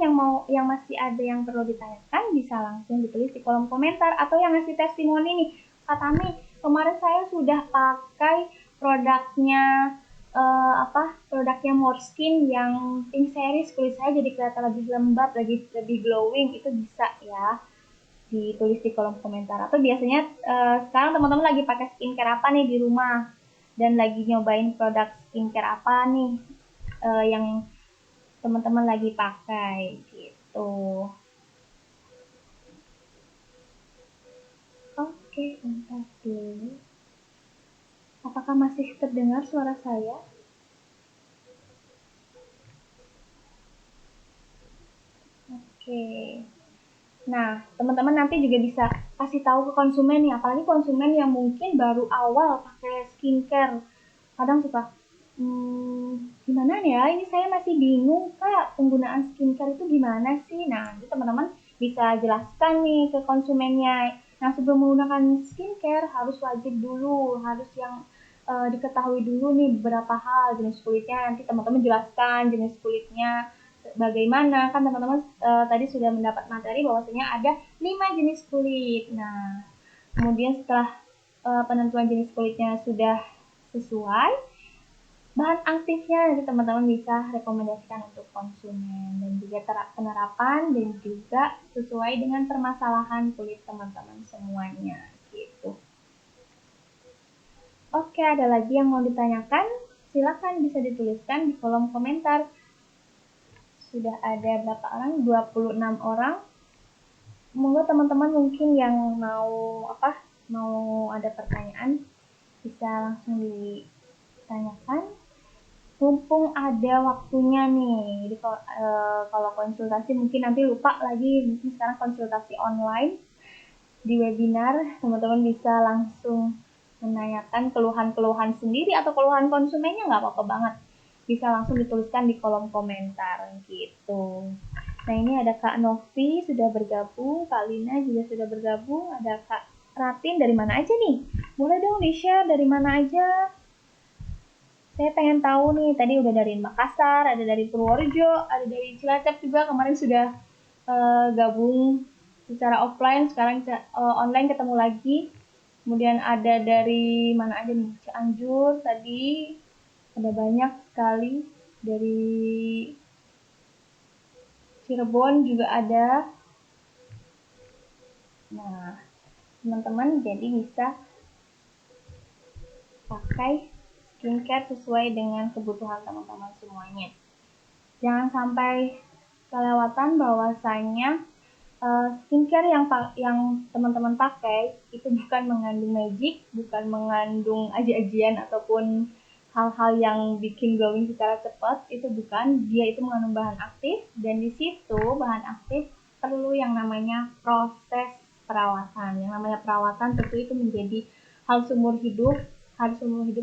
yang masih ada yang perlu ditanyakan bisa langsung ditulis di kolom komentar atau yang ngasih testimoni nih. Kak Tami, kemarin saya sudah pakai produknya produknya Moreskin yang pink series, kulit saya jadi kelihatan lebih lembab, lebih glowing. Itu bisa ya ditulis di kolom komentar. Atau biasanya sekarang teman-teman lagi pakai skincare apa nih di rumah dan lagi nyobain produk skincare apa nih yang teman-teman lagi pakai gitu. Oke, bentar dulu. Apakah masih terdengar suara saya? Oke. Nah, teman-teman nanti juga bisa kasih tahu ke konsumen ya, apalagi konsumen yang mungkin baru awal pakai skincare. Kadang suka, gimana ya, ini saya masih bingung Kak, penggunaan skincare itu gimana sih? Nah, nanti teman-teman bisa jelaskan nih ke konsumennya. Nah, sebelum menggunakan skincare harus wajib dulu, harus yang diketahui dulu nih beberapa hal jenis kulitnya. Nanti teman-teman jelaskan jenis kulitnya bagaimana, kan teman-teman tadi sudah mendapat materi bahwasanya ada 5 jenis kulit. Nah, kemudian setelah penentuan jenis kulitnya sudah sesuai, bahan aktifnya nanti teman-teman bisa rekomendasikan untuk konsumen dan juga penerapan dan juga sesuai dengan permasalahan kulit teman-teman semuanya gitu. Oke, ada lagi yang mau ditanyakan? Silakan bisa dituliskan di kolom komentar. Sudah ada berapa orang? 26 orang. Semoga teman-teman mungkin yang mau ada pertanyaan bisa langsung ditanyakan. Mumpung ada waktunya nih. Jadi kalau konsultasi mungkin nanti lupa lagi, mungkin sekarang konsultasi online di webinar, teman-teman bisa langsung menanyakan keluhan-keluhan sendiri atau keluhan konsumennya, nggak apa-apa banget. Bisa langsung dituliskan di kolom komentar gitu. Nah, ini ada Kak Novi sudah bergabung, Kak Lina juga sudah bergabung, ada Kak Ratin dari mana aja nih? Boleh dong di-share dari mana aja? Saya pengen tahu nih, tadi udah dari Makassar, ada dari Purworejo, ada dari Cilacap juga, kemarin sudah gabung secara offline, sekarang online ketemu lagi. Kemudian ada dari mana aja nih? Cianjur tadi, ada banyak sekali. Dari Cirebon juga ada. Nah, teman-teman jadi bisa pakai skincare sesuai dengan kebutuhan teman-teman semuanya. Jangan sampai kelewatan bahwasanya skincare yang teman-teman pakai itu bukan mengandung magic, bukan mengandung aji-ajian ataupun hal-hal yang bikin glowing secara cepat, itu bukan. Dia itu mengandung bahan aktif, dan di situ bahan aktif perlu yang namanya proses perawatan. Yang namanya perawatan tentu itu menjadi hal seumur hidup,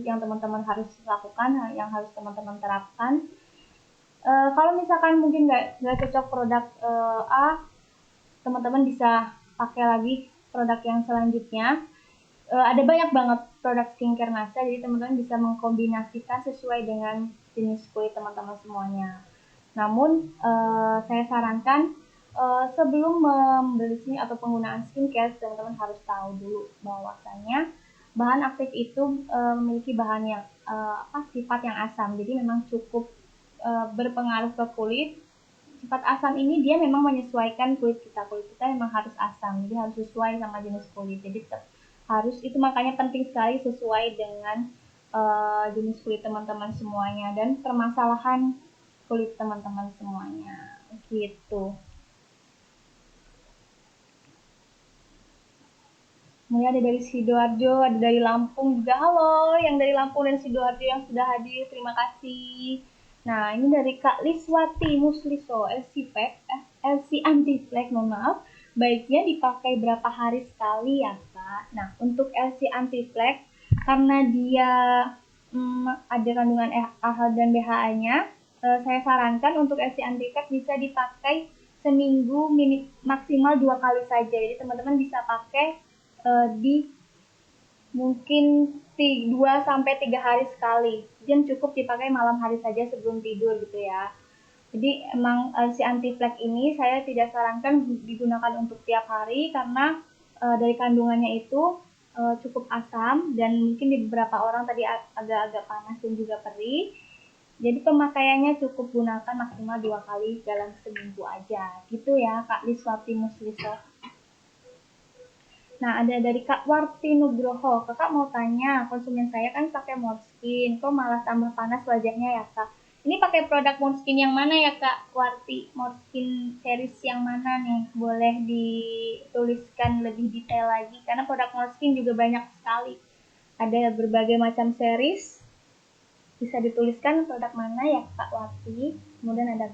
yang teman-teman harus lakukan, yang harus teman-teman terapkan. Kalau misalkan mungkin nggak cocok produk A, teman-teman bisa pakai lagi produk yang selanjutnya. Ada banyak banget produk skincare NASA, jadi teman-teman bisa mengkombinasikan sesuai dengan jenis kulit teman-teman semuanya. Namun saya sarankan sebelum membeli atau penggunaan skincare, teman-teman harus tahu dulu bahwasanya bahan aktif itu memiliki bahan yang sifat yang asam, jadi memang cukup berpengaruh ke kulit. Sifat asam ini dia memang menyesuaikan kulit kita memang harus asam, jadi harus sesuai sama jenis kulit, jadi harus, itu makanya penting sekali sesuai dengan jenis kulit teman-teman semuanya dan permasalahan kulit teman-teman semuanya gitu. Kemudian ada dari Sidoarjo, ada dari Lampung juga. Halo yang dari Lampung dan Sidoarjo yang sudah hadir, terima kasih. Nah, ini dari Kak Liswati Musliso, LC Anti-Flek, mohon maaf. Baiknya dipakai berapa hari sekali ya, Kak? Nah, untuk LC Anti-Flek, karena dia ada kandungan AHA dan BHA-nya, saya sarankan untuk LC Anti-Flek bisa dipakai seminggu maksimal 2 kali saja. Jadi teman-teman bisa pakai di mungkin 2-3 hari sekali, dan cukup dipakai malam hari saja sebelum tidur gitu ya. Jadi emang si anti-flek ini saya tidak sarankan digunakan untuk tiap hari, karena dari kandungannya itu cukup asam, dan mungkin di beberapa orang tadi agak-agak panas dan juga perih. Jadi pemakaiannya cukup gunakan maksimal 2 kali dalam seminggu aja gitu ya, Kak Liswati Musliso. Nah, ada dari Kak Warti Nugroho. Kakak mau tanya, konsumen saya kan pakai Morskin, kok malah tambah panas wajahnya ya, Kak? Ini pakai produk Morskin yang mana ya, Kak Warti? Morskin series yang mana nih? Boleh dituliskan lebih detail lagi, karena produk Morskin juga banyak sekali. Ada berbagai macam series. Bisa dituliskan produk mana ya, Kak Warti? Kemudian ada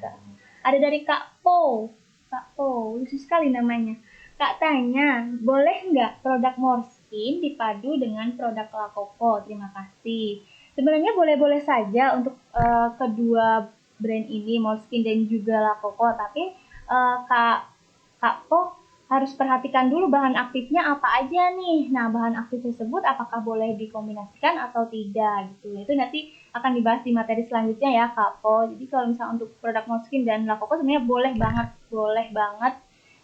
dari Kak Po. Kak Po, lucu sekali namanya. Kak tanya, boleh nggak produk Morskin dipadu dengan produk La Coco? Terima kasih. Sebenarnya boleh-boleh saja untuk kedua brand ini, Morskin dan juga La Coco. Tapi Kak Po harus perhatikan dulu bahan aktifnya apa aja nih. Nah, bahan aktif tersebut apakah boleh dikombinasikan atau tidak gitu. Itu nanti akan dibahas di materi selanjutnya ya, Kak Po. Jadi kalau misalnya untuk produk Morskin dan La Coco sebenarnya boleh banget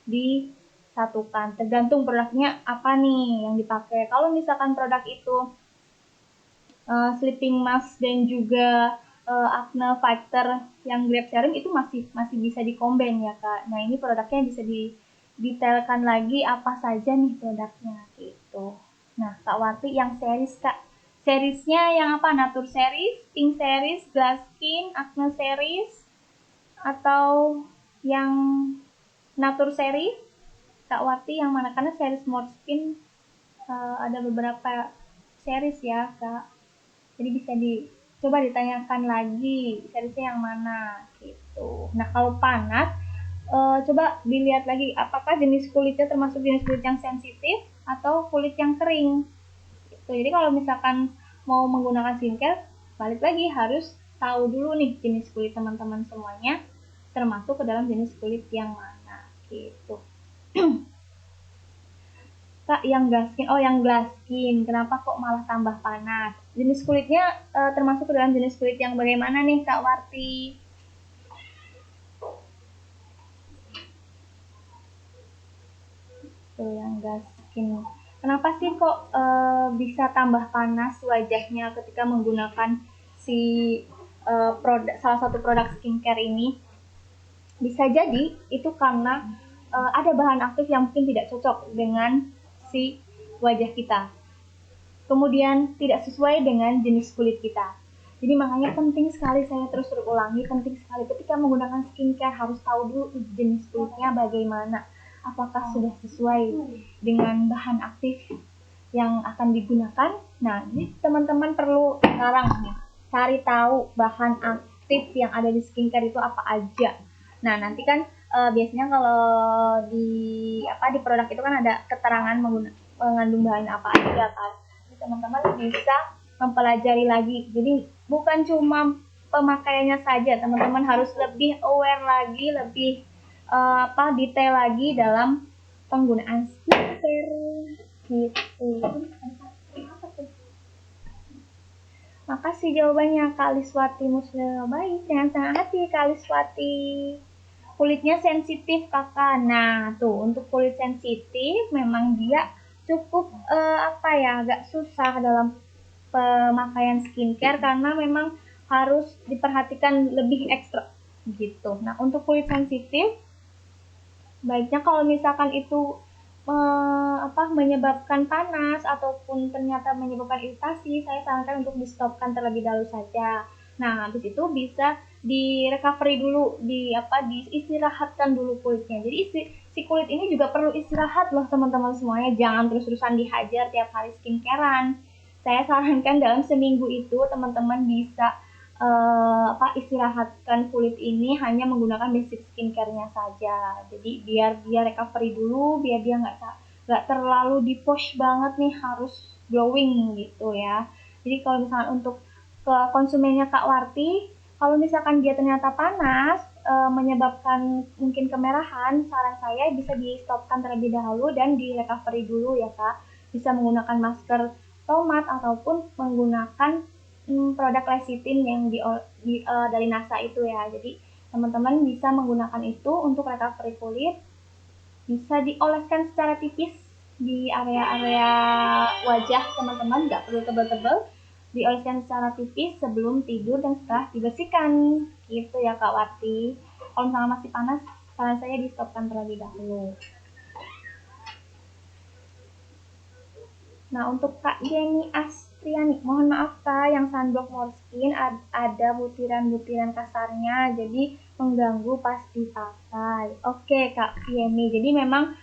disatukan. Tergantung produknya apa nih yang dipakai. Kalau misalkan produk itu sleeping mask dan juga acne fighter yang grape serum, itu masih bisa dikombin ya, Kak. Nah, ini produknya bisa didetailkan lagi apa saja nih produknya gitu. Nah, Kak Wati yang series, Kak. Seriesnya yang apa? Nature series, pink series, glass skin, acne series, atau yang nature series? Kak Wati yang mana? Karena series Morskin ada beberapa series ya, Kak. Jadi bisa coba ditanyakan lagi seriesnya yang mana gitu. Nah, kalau panas coba dilihat lagi apakah jenis kulitnya termasuk jenis kulit yang sensitif atau kulit yang kering gitu. Jadi kalau misalkan mau menggunakan skincare, balik lagi harus tahu dulu nih jenis kulit teman-teman semuanya, termasuk ke dalam jenis kulit yang mana gitu. Kak, yang gaskin, oh yang glass skin, kenapa kok malah tambah panas? Jenis kulitnya termasuk ke dalam jenis kulit yang bagaimana nih Kak Warti? Tuh yang glass skin. Kenapa sih kok bisa tambah panas wajahnya ketika menggunakan si salah satu produk skincare ini? Bisa jadi itu karena ada bahan aktif yang mungkin tidak cocok dengan si wajah kita. Kemudian tidak sesuai dengan jenis kulit kita. Jadi makanya penting sekali, saya terus ulangi, penting sekali ketika menggunakan skincare harus tahu dulu jenis kulitnya bagaimana. Apakah sudah sesuai dengan bahan aktif yang akan digunakan. Nah, jadi teman-teman perlu sekarang nih cari tahu bahan aktif yang ada di skincare itu apa aja. Nah, nanti kan biasanya kalau di produk itu kan ada keterangan mengandung bahan apa aja kan. Jadi, teman-teman bisa mempelajari lagi. Jadi bukan cuma pemakaiannya saja, teman-teman harus lebih aware lagi, lebih detail lagi dalam penggunaan skincare gitu. Makasih jawabannya Kak Liswati Muslim. Baik, dengan senang hati Kak Liswati. Kulitnya sensitif kakak. Nah tuh untuk kulit sensitif memang dia cukup agak susah dalam pemakaian skincare karena memang harus diperhatikan lebih ekstra gitu. Nah untuk kulit sensitif baiknya kalau misalkan itu menyebabkan panas ataupun ternyata menyebabkan iritasi, saya sarankan untuk di stopkan terlebih dahulu saja. Nah, habis itu bisa di recovery dulu, diistirahatkan dulu kulitnya. Jadi si kulit ini juga perlu istirahat loh teman-teman semuanya. Jangan terus-terusan dihajar tiap hari skincarean. Saya sarankan dalam seminggu itu teman-teman bisa istirahatkan kulit ini hanya menggunakan basic skincare-nya saja. Jadi biar dia recovery dulu, biar dia nggak terlalu di push banget nih harus glowing gitu ya. Jadi kalau misalkan untuk ke konsumennya Kak Warti, kalau misalkan dia ternyata panas menyebabkan mungkin kemerahan, saran saya bisa di stopkan terlebih dahulu dan di recovery dulu ya Kak. Bisa menggunakan masker tomat ataupun menggunakan produk lecithin yang dari NASA itu ya. Jadi teman-teman bisa menggunakan itu untuk recovery kulit. Bisa dioleskan secara tipis di area-area wajah teman-teman, nggak perlu tebal-tebal. Dioleskan secara tipis sebelum tidur dan setelah dibersihkan. Gitu ya Kak Wati. Kalau misalnya masih panas, saran saya di stopkan terlebih dahulu. Nah, untuk Kak Jenny Astriani, mohon maaf Kak, yang sunblock Morskin ada butiran-butiran kasarnya, jadi mengganggu pas dipakai. Oke Kak Jenny, jadi memang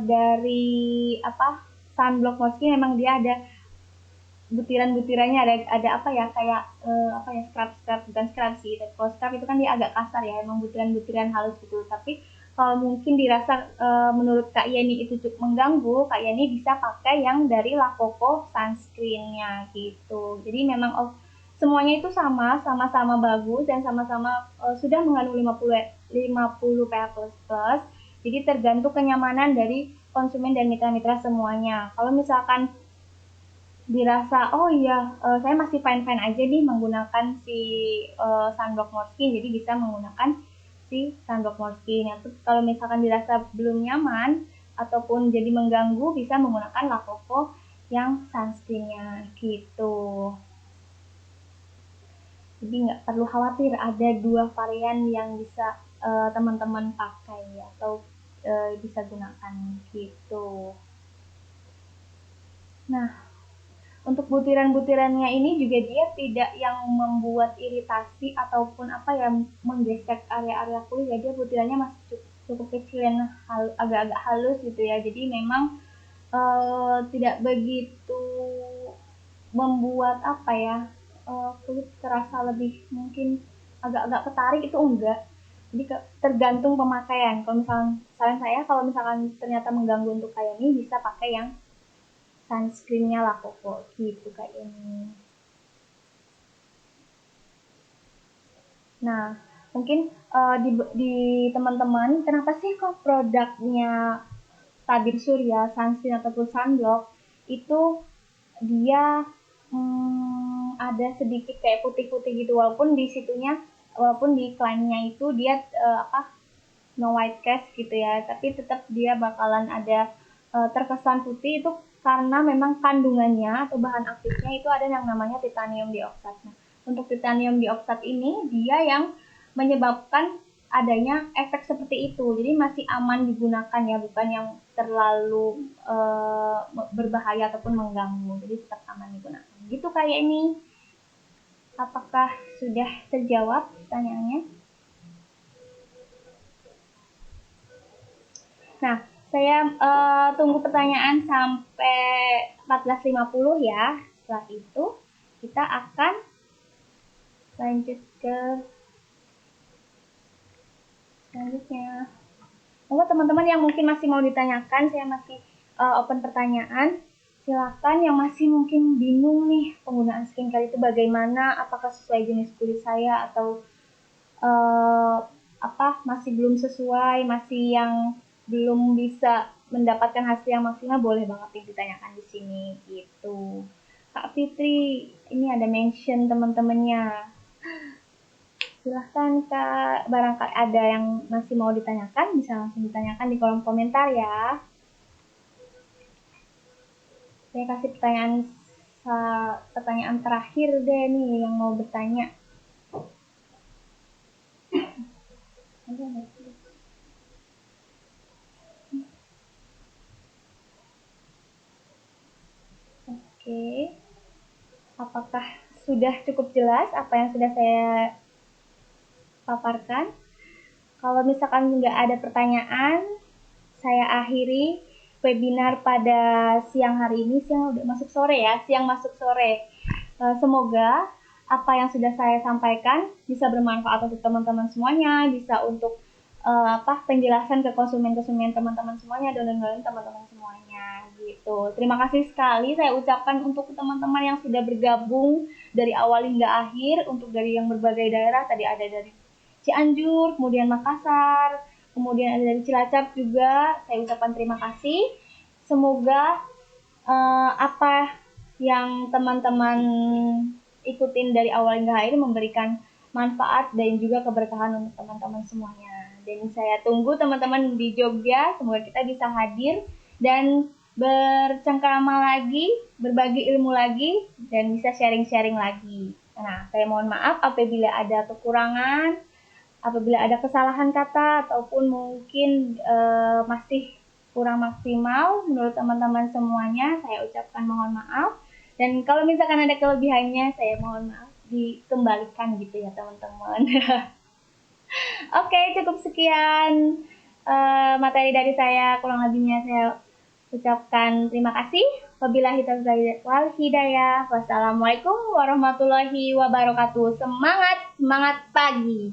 dari sunblock Morskin memang dia ada butiran-butirannya, ada kayak scrub bukan scrub sih. Kalau scrub itu kan dia agak kasar ya, emang butiran-butiran halus gitu. Tapi kalau mungkin dirasa menurut Kak Yeni itu cukup mengganggu, Kak Yeni bisa pakai yang dari La Coco sunscreen-nya gitu. Jadi memang semuanya itu sama-sama bagus dan sama-sama sudah mengandung 50 PA++. Jadi tergantung kenyamanan dari konsumen dan mitra-mitra semuanya. Kalau misalkan dirasa saya masih fine aja nih menggunakan si sunblock Morskin, jadi bisa menggunakan si sunblock Morskin. Kalau misalkan dirasa belum nyaman ataupun jadi mengganggu, bisa menggunakan La Coco yang sunscreen-nya gitu. Jadi nggak perlu khawatir, ada 2 varian yang bisa teman-teman pakai atau bisa gunakan gitu. Nah, untuk butiran-butirannya ini juga dia tidak yang membuat iritasi ataupun menggesek area-area kulit ya. Dia butirannya masih cukup kecil dan agak-agak halus gitu ya. Jadi memang tidak begitu membuat kulit terasa lebih mungkin agak-agak ketarik, itu enggak. Jadi tergantung pemakaian. Kalau misalkan saran saya, kalau misalkan ternyata mengganggu untuk kayak ini, bisa pakai yang sunscreen-nya La Coco gitu kayak ini. Nah, Mungkin di teman-teman, kenapa sih kok produknya tabir surya, sunscreen ataupun sunblock itu dia ada sedikit kayak putih-putih gitu, walaupun di situnya, walaupun di iklannya itu dia no white cast gitu ya, tapi tetap dia bakalan ada terkesan putih. Itu karena memang kandungannya atau bahan aktifnya itu ada yang namanya titanium dioksat. Nah, untuk titanium dioksat ini dia yang menyebabkan adanya efek seperti itu. Jadi masih aman digunakan ya, bukan yang terlalu berbahaya ataupun mengganggu. Jadi tetap aman digunakan. Gitu kayak ini. Apakah sudah terjawab pertanyaannya? Nah, saya tunggu pertanyaan sampai 14.50 ya. Setelah itu kita akan lanjut ke selanjutnya. Monggo teman-teman yang mungkin masih mau ditanyakan, saya masih open pertanyaan. Silakan yang masih mungkin bingung nih penggunaan skincare itu bagaimana, apakah sesuai jenis kulit saya atau masih belum sesuai, masih yang belum bisa mendapatkan hasil yang maksimal, boleh banget ditanyakan di sini gitu. Kak Fitri, ini ada mention teman-temannya. Silahkan Kak, barangkali ada yang masih mau ditanyakan, bisa langsung ditanyakan di kolom komentar ya. Saya kasih pertanyaan terakhir deh nih yang mau bertanya. Oke, apakah sudah cukup jelas apa yang sudah saya paparkan? Kalau misalkan nggak ada pertanyaan, saya akhiri webinar pada siang hari ini. Siang udah masuk sore ya, siang masuk sore. Semoga apa yang sudah saya sampaikan bisa bermanfaat untuk teman-teman semuanya, bisa untuk penjelasan ke konsumen-konsumen teman-teman semuanya, donor-donor teman-teman semuanya gitu. Terima kasih sekali saya ucapkan untuk teman-teman yang sudah bergabung dari awal hingga akhir, untuk dari yang berbagai daerah, tadi ada dari Cianjur, kemudian Makassar, kemudian ada dari Cilacap juga. Saya ucapkan terima kasih. Semoga apa yang teman-teman ikutin dari awal hingga akhir memberikan manfaat dan juga keberkahan untuk teman-teman semuanya. Dan saya tunggu teman-teman di Jogja, semoga kita bisa hadir dan bercengkrama lagi, berbagi ilmu lagi, dan bisa sharing-sharing lagi. Nah, saya mohon maaf apabila ada kekurangan, apabila ada kesalahan kata, ataupun mungkin masih kurang maksimal menurut teman-teman semuanya, saya ucapkan mohon maaf. Dan kalau misalkan ada kelebihannya, saya mohon maaf dikembalikan gitu ya teman-teman. Oke, cukup sekian materi dari saya. Kurang lebihnya saya ucapkan terima kasih. Wabillahi taufiq wal hidayah. Wassalamualaikum warahmatullahi wabarakatuh. Semangat, semangat pagi.